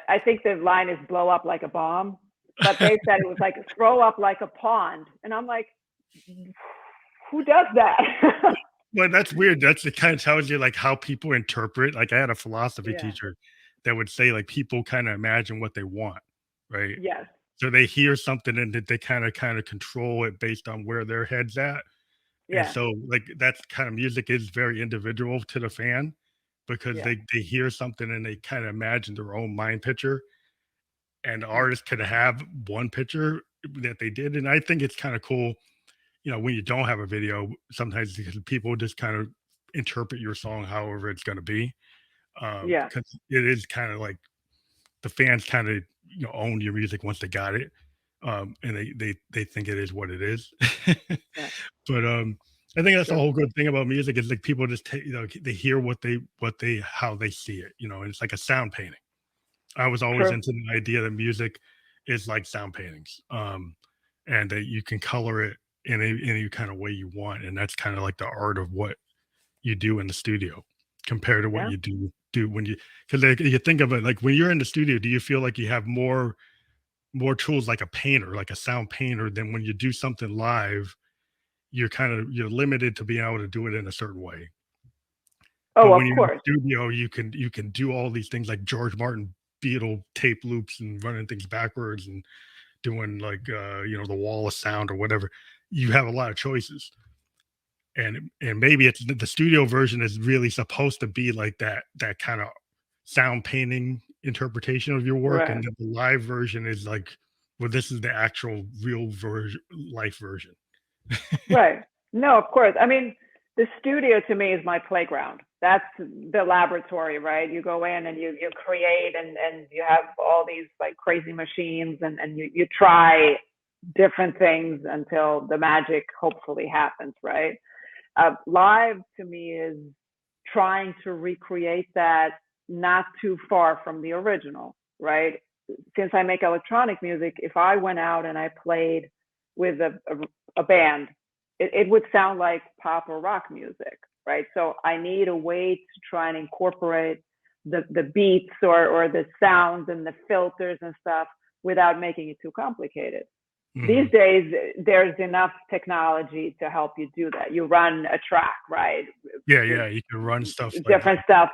I think the line is blow up like a bomb, but they said it was like throw up like a pond. And I'm like, who does that? Well, that's weird. That's it kind of tells you like how people interpret. Like I had a philosophy Yeah. teacher that would say like people kind of imagine what they want, right? Yes. So they hear something and they kind of control it based on where their head's at. And Yeah. so like that's kind of music is very individual to the fan because Yeah. they hear something and they kind of imagine their own mind picture. And the Mm. artist could have one picture that they did. And I think it's kind of cool, when you don't have a video, sometimes because people just kind of interpret your song however it's going to be. Yeah. Because it is kind of like the fans kind of own your music once they got it, and they think it is what it is. Yeah. But I think that's the Sure. whole good thing about music is like people just take they hear what they how they see it, and it's like a sound painting. I was always True. into the idea that music is like sound paintings, and that you can color it in any kind of way you want, and that's kind of like the art of what you do in the studio compared to what Yeah. you do when because you think of it like when you're in the studio, do you feel like you have more tools like a painter, like a sound painter, than when you do something live? You're limited to being able to do it in a certain way. But Oh, when of you're in the course. studio, you can do all these things like George Martin Beatle tape loops and running things backwards and doing like the wall of sound or whatever. You have a lot of choices. And maybe it's the studio version is really supposed to be like that kind of sound painting interpretation of your work, and Right. then the live version is like, well, this is the actual real version, life version. Right. No, of course. I mean, the studio to me is my playground. That's the laboratory, right? You go in and you create and you have all these like crazy machines and you try different things until the magic hopefully happens, right? Live to me is trying to recreate that not too far from the original, right? Since I make electronic music, if I went out and I played with a band, it would sound like pop or rock music, right? So I need a way to try and incorporate the beats or the sounds and the filters and stuff without making it too complicated. These Mhm. days, there's enough technology to help you do that. You run a track, right? Yeah, There's yeah, you can run stuff like different stuff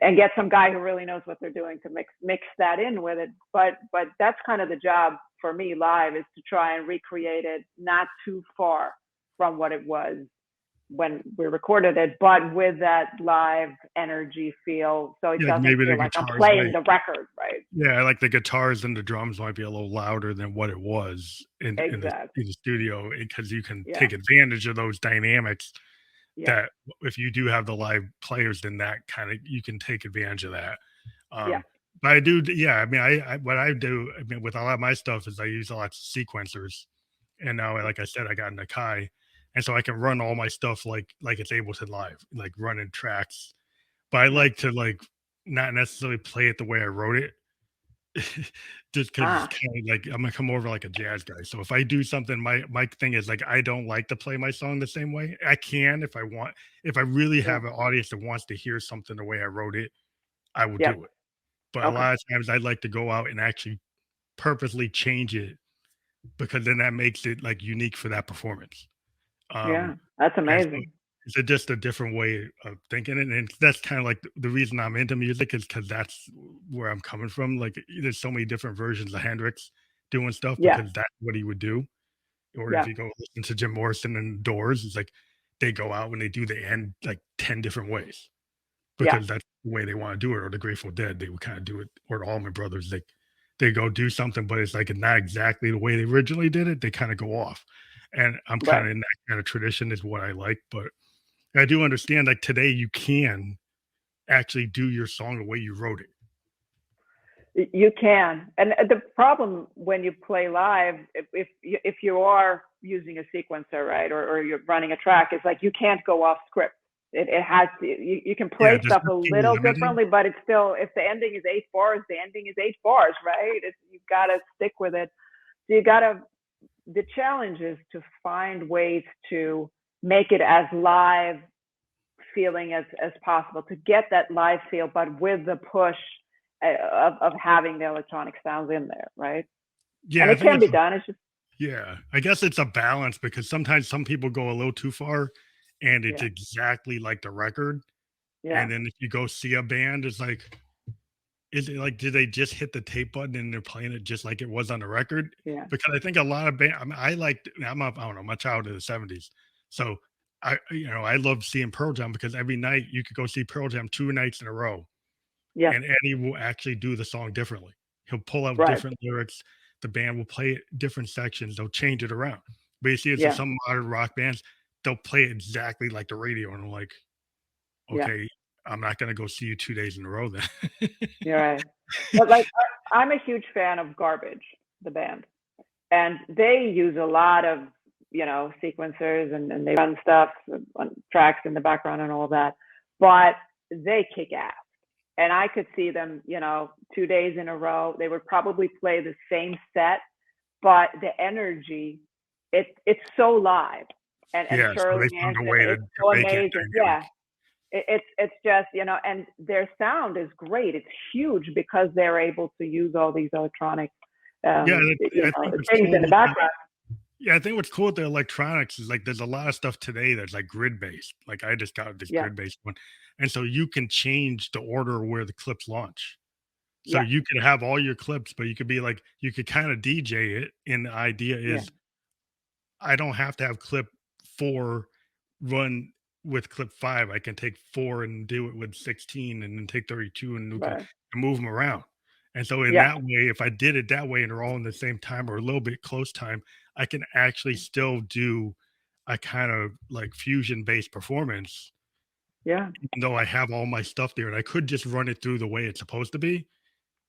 and get some guy who really knows what they're doing to mix that in with it. But that's kind of the job for me live, is to try and recreate it not too far from what it was when we recorded it, but with that live energy feel, so it like doesn't maybe the feel like I'm guitars playing might the record, right? yeah, like the guitars and the drums might be a little louder than what it was Exactly. in the studio because you can Yeah. take advantage of those dynamics Yeah. that if you do have the live players, then that kind of you can take advantage of that. Yeah. But I do, yeah. I mean, I what I do, I mean, with a lot of my stuff is I use a lot of sequencers, and now, like I said, I got Nakai, and so I can run all my stuff like it's Ableton Live, like running tracks. But I Right. like to like not necessarily play it the way I wrote it, just because it's Ah. kind of like I'm gonna come over like a jazz guy. So if I do something, my thing is like I don't like to play my song the same way. I can if I want, if I really Yeah. have an audience that wants to hear something the way I wrote it, I will Yep. do it. But a Okay. lot of times I'd like to go out and actually purposely change it because then that makes it like unique for that performance. Um, Yeah. That's and so amazing. it's just a different way of thinking it. And that's kind of like the reason I'm into music is because that's where I'm coming from. Like there's so many different versions of Hendrix doing stuff Yeah. because that's what he would do. Or if Yeah. you go listen to Jim Morrison and Doors, it's like they go out and they do the end like 10 different ways Yeah. because that's the way they want to do it. Or the Grateful Dead, they would kind of do it. Or the Allman Brothers, they go do something, but it's like not exactly the way they originally did it. They kind of go off. And I'm kind Right. of in that kind of tradition is what I like. But I do understand like today you can actually do your song the way you wrote it. You can. And the problem when you play live, if you are using a sequencer, right, or you're running a track, it's like you can't go off script. It has to. You can Yeah, play does stuff that a feel little limiting? differently, but it's still, if the ending is 8 bars, the ending is 8 bars, right? You've got to stick with it. So you got to. The challenge is to find ways to make it as live feeling as possible, to get that live feel, but with the push of having the electronic sounds in there, right? Yeah, And I it think can be done. It's just yeah, I guess it's a balance because sometimes some people go a little too far and it's yeah, exactly like the record. yeah, And then if you go see a band, it's like, is it like, did they just hit the tape button and they're playing it just like it was on the record? yeah, Because I think a lot of band, I mean, I don't know, my childhood in the 70s. So I love seeing Pearl Jam because every night you could go see Pearl Jam 2 nights in a row yeah, and Eddie will actually do the song differently. He'll pull out right, different lyrics. The band will play it different sections. They'll change it around. But you see, it's in yeah, some modern rock bands, they'll play it exactly like the radio. And I'm like, yeah. okay, I'm not going to go see you 2 days in a row then. You're right. But like, I'm a huge fan of Garbage, the band, and they use a lot of sequencers and they run stuff on tracks in the background and all that, but they kick ass. And I could see them, 2 days in a row. They would probably play the same set, but the energy, it's so live. And Yeah, so Shirley they found a Manson, way to it's so make it amazing. dynamic. Yeah, it's just and their sound is great. It's huge because they're able to use all these electronic Yeah, I think what's things cool in the with background. I think what's cool with the electronics is like there's a lot of stuff today that's like grid based. Like I just got this Yeah, grid based one, and so you can change the order where the clips launch. So yeah, you could have all your clips, but you could be like you could kind of DJ it. And the idea yeah, is I don't have to have clip 4 run with clip 5. I can take 4 and do it with 16 and then take 32 and right, move them around. And so in yeah, that way, if I did it that way and they're all in the same time or a little bit close time, I can actually still do a kind of like fusion based performance, yeah, even though I have all my stuff there and I could just run it through the way it's supposed to be,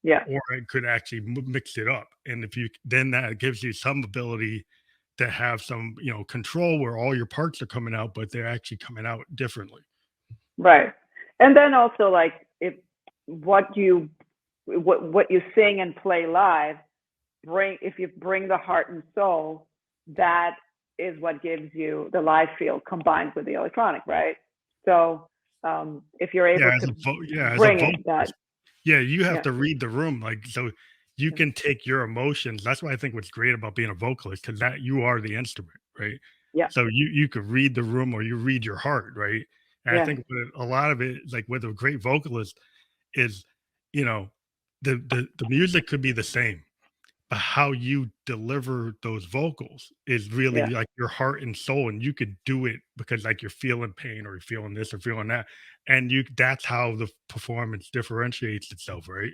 yeah, or I could actually mix it up. And if you then that gives you some ability to have some, control where all your parts are coming out, but they're actually coming out differently. right. And then also like if what you what you sing and play live if you bring the heart and soul, that is what gives you the live feel combined with the electronic, right? So if you're able to As a bring it, that vocalist, yeah, you have yeah, to read the room, like, so you can take your emotions. That's why I think what's great about being a vocalist, because that you are the instrument, right? yeah, So you could read the room or you read your heart, right? And I yeah, think a lot of it, like with a great vocalist, is you know the music could be the same, but how you deliver those vocals is really yeah, like your heart and soul, and you could do it because like you're feeling pain or you're feeling this or feeling that, and you that's how the performance differentiates itself, right?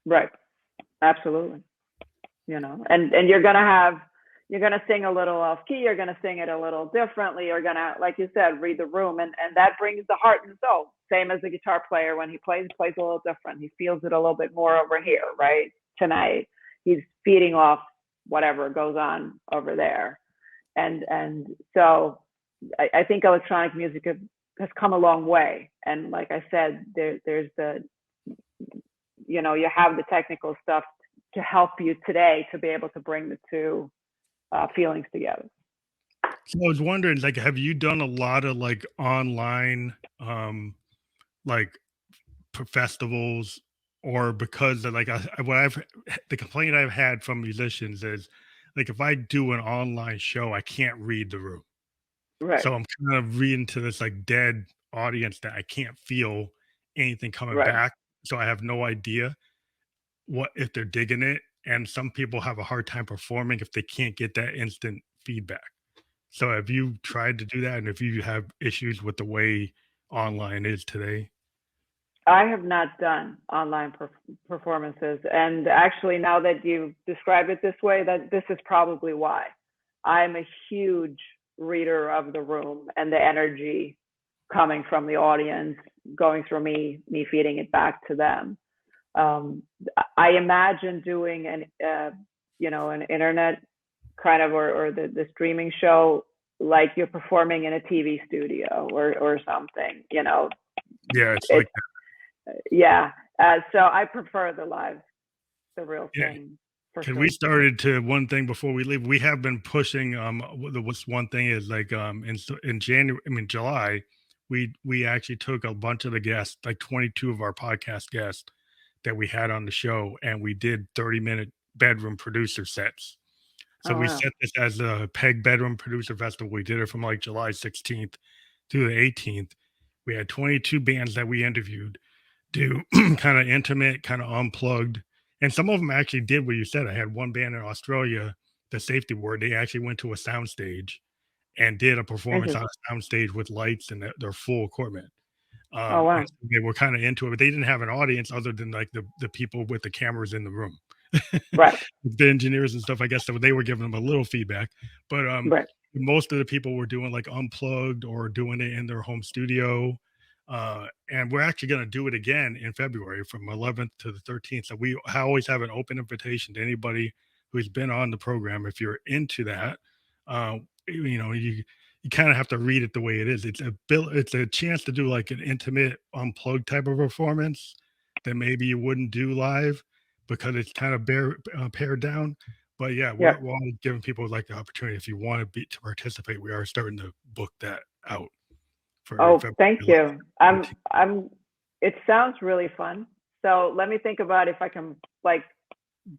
right, absolutely. And you're gonna sing a little off key, you're gonna sing it a little differently, you're gonna, like you said, read the room, and that brings the heart and soul. Same as the guitar player, when he plays a little different. He feels it a little bit more over here, right? Tonight, he's feeding off whatever goes on over there, and so I think electronic music has come a long way. And like I said, there's you have the technical stuff to help you today to be able to bring the two feelings together. So I was wondering, like, have you done a lot of like online, like festivals, or because of, like what I've the complaint I've had from musicians is like if I do an online show, I can't read the room. Right, So I'm kind of reading to this like dead audience that I can't feel anything coming right. back. So I have no idea what if they're digging it. And some people have a hard time performing if they can't get that instant feedback. So have you tried to do that? And if you have issues with the way online is today? I have not done online performances, and actually, now that you describe it this way, that this is probably why. I'm a huge reader of the room and the energy coming from the audience, going through me feeding it back to them. Um, I imagine doing an internet kind of, or the streaming show, like you're performing in a TV studio or something. Yeah, it's It like Yeah. So I prefer the real yeah. thing for Can we sure. started to one thing before we leave? We have been pushing. What's one thing is like in January, I mean July, we actually took a bunch of the guests, like 22 of our podcast guests, that we had on the show, and we did 30-minute bedroom producer sets. So Oh, we wow. set this as a Peg Bedroom Producer Festival. We did it from like July 16th through the 18th. We had 22 bands that we interviewed, do kind of intimate, kind of unplugged. And some of them actually did what you said. I had one band in Australia, the Safety Ward. They actually went to a soundstage and did a performance on Interesting. a soundstage with lights and their full equipment. Oh, And wow. so they were kind of into it, but they didn't have an audience other than like the people with the cameras in the room. Right. The engineers and stuff, I guess, so they were giving them a little feedback, but Right. most of the people were doing like unplugged or doing it in their home studio. And we're actually going to do it again in February from 11th to the 13th. So we always have an open invitation to anybody who's been on the program. If you're into that, you kind of have to read it the way it is. It's a chance to do like an intimate unplugged type of performance that maybe you wouldn't do live because it's kind of pared down. But yeah, Yeah. we're all giving people like the opportunity. If you want to participate, we are starting to book that out for Oh, February thank 11th, you. 13th. It sounds really fun. So let me think about if I can like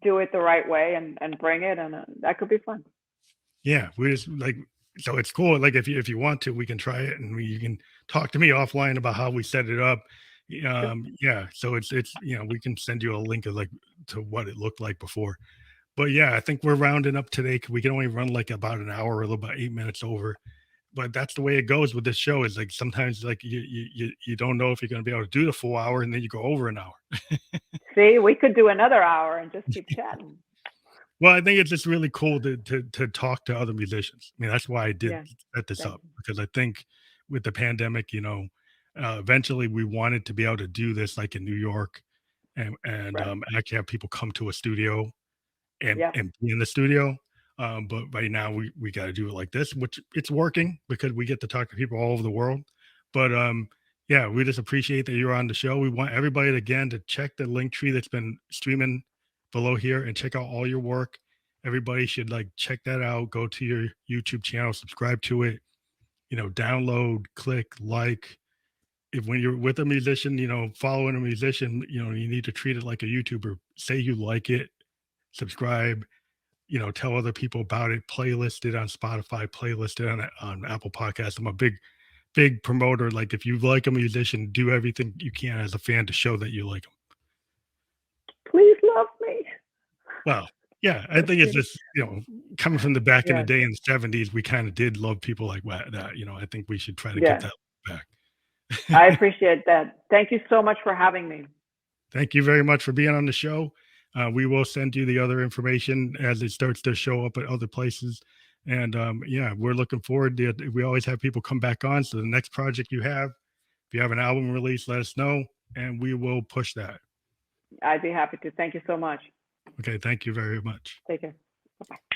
do it the right way and bring it, and that could be fun. Yeah, we just like so it's cool. Like if you want to, we can try it, and you can talk to me offline about how we set it up. Sure. Yeah, so it's we can send you a link of like to what it looked like before. But yeah, I think we're rounding up today. We can only run like about an hour, a little about 8 minutes over. But that's the way it goes with this show. Is like sometimes like you don't know if you're going to be able to do the full hour, and then you go over an hour. See, we could do another hour and just keep chatting. Well, I think it's just really cool to talk to other musicians. I mean, that's why I did Yeah. set this Thank up you. because I think with the pandemic, eventually we wanted to be able to do this like in New York and Right. actually have people come to a studio and Yeah. be in the studio. But right now we got to do it like this, which it's working because we get to talk to people all over the world. But yeah, we just appreciate that you're on the show. We want everybody to, again to check the link tree that's been streaming below here and check out all your work. Everybody should like check that out. Go to your YouTube channel, subscribe to it. Download, click, like. If when you're with a musician, following a musician, you need to treat it like a YouTuber. Say you like it, subscribe, tell other people about it, playlist it on Spotify, playlist it on Apple Podcasts. I'm a big promoter. Like if you like a musician, do everything you can as a fan to show that you like them. Please love me. Well, yeah, I think it's just, coming from the back in the Yeah. day in the 70s, we kind of did love people like that. I think we should try to get Yeah. that back. I appreciate that. Thank you so much for having me. Thank you very much for being on the show. We will send you the other information as it starts to show up at other places. And yeah, we're looking forward to it. We always have people come back on. So the next project you have, if you have an album release, let us know and we will push that. I'd be happy to. Thank you so much. Okay. Thank you very much. Take care. Bye-bye.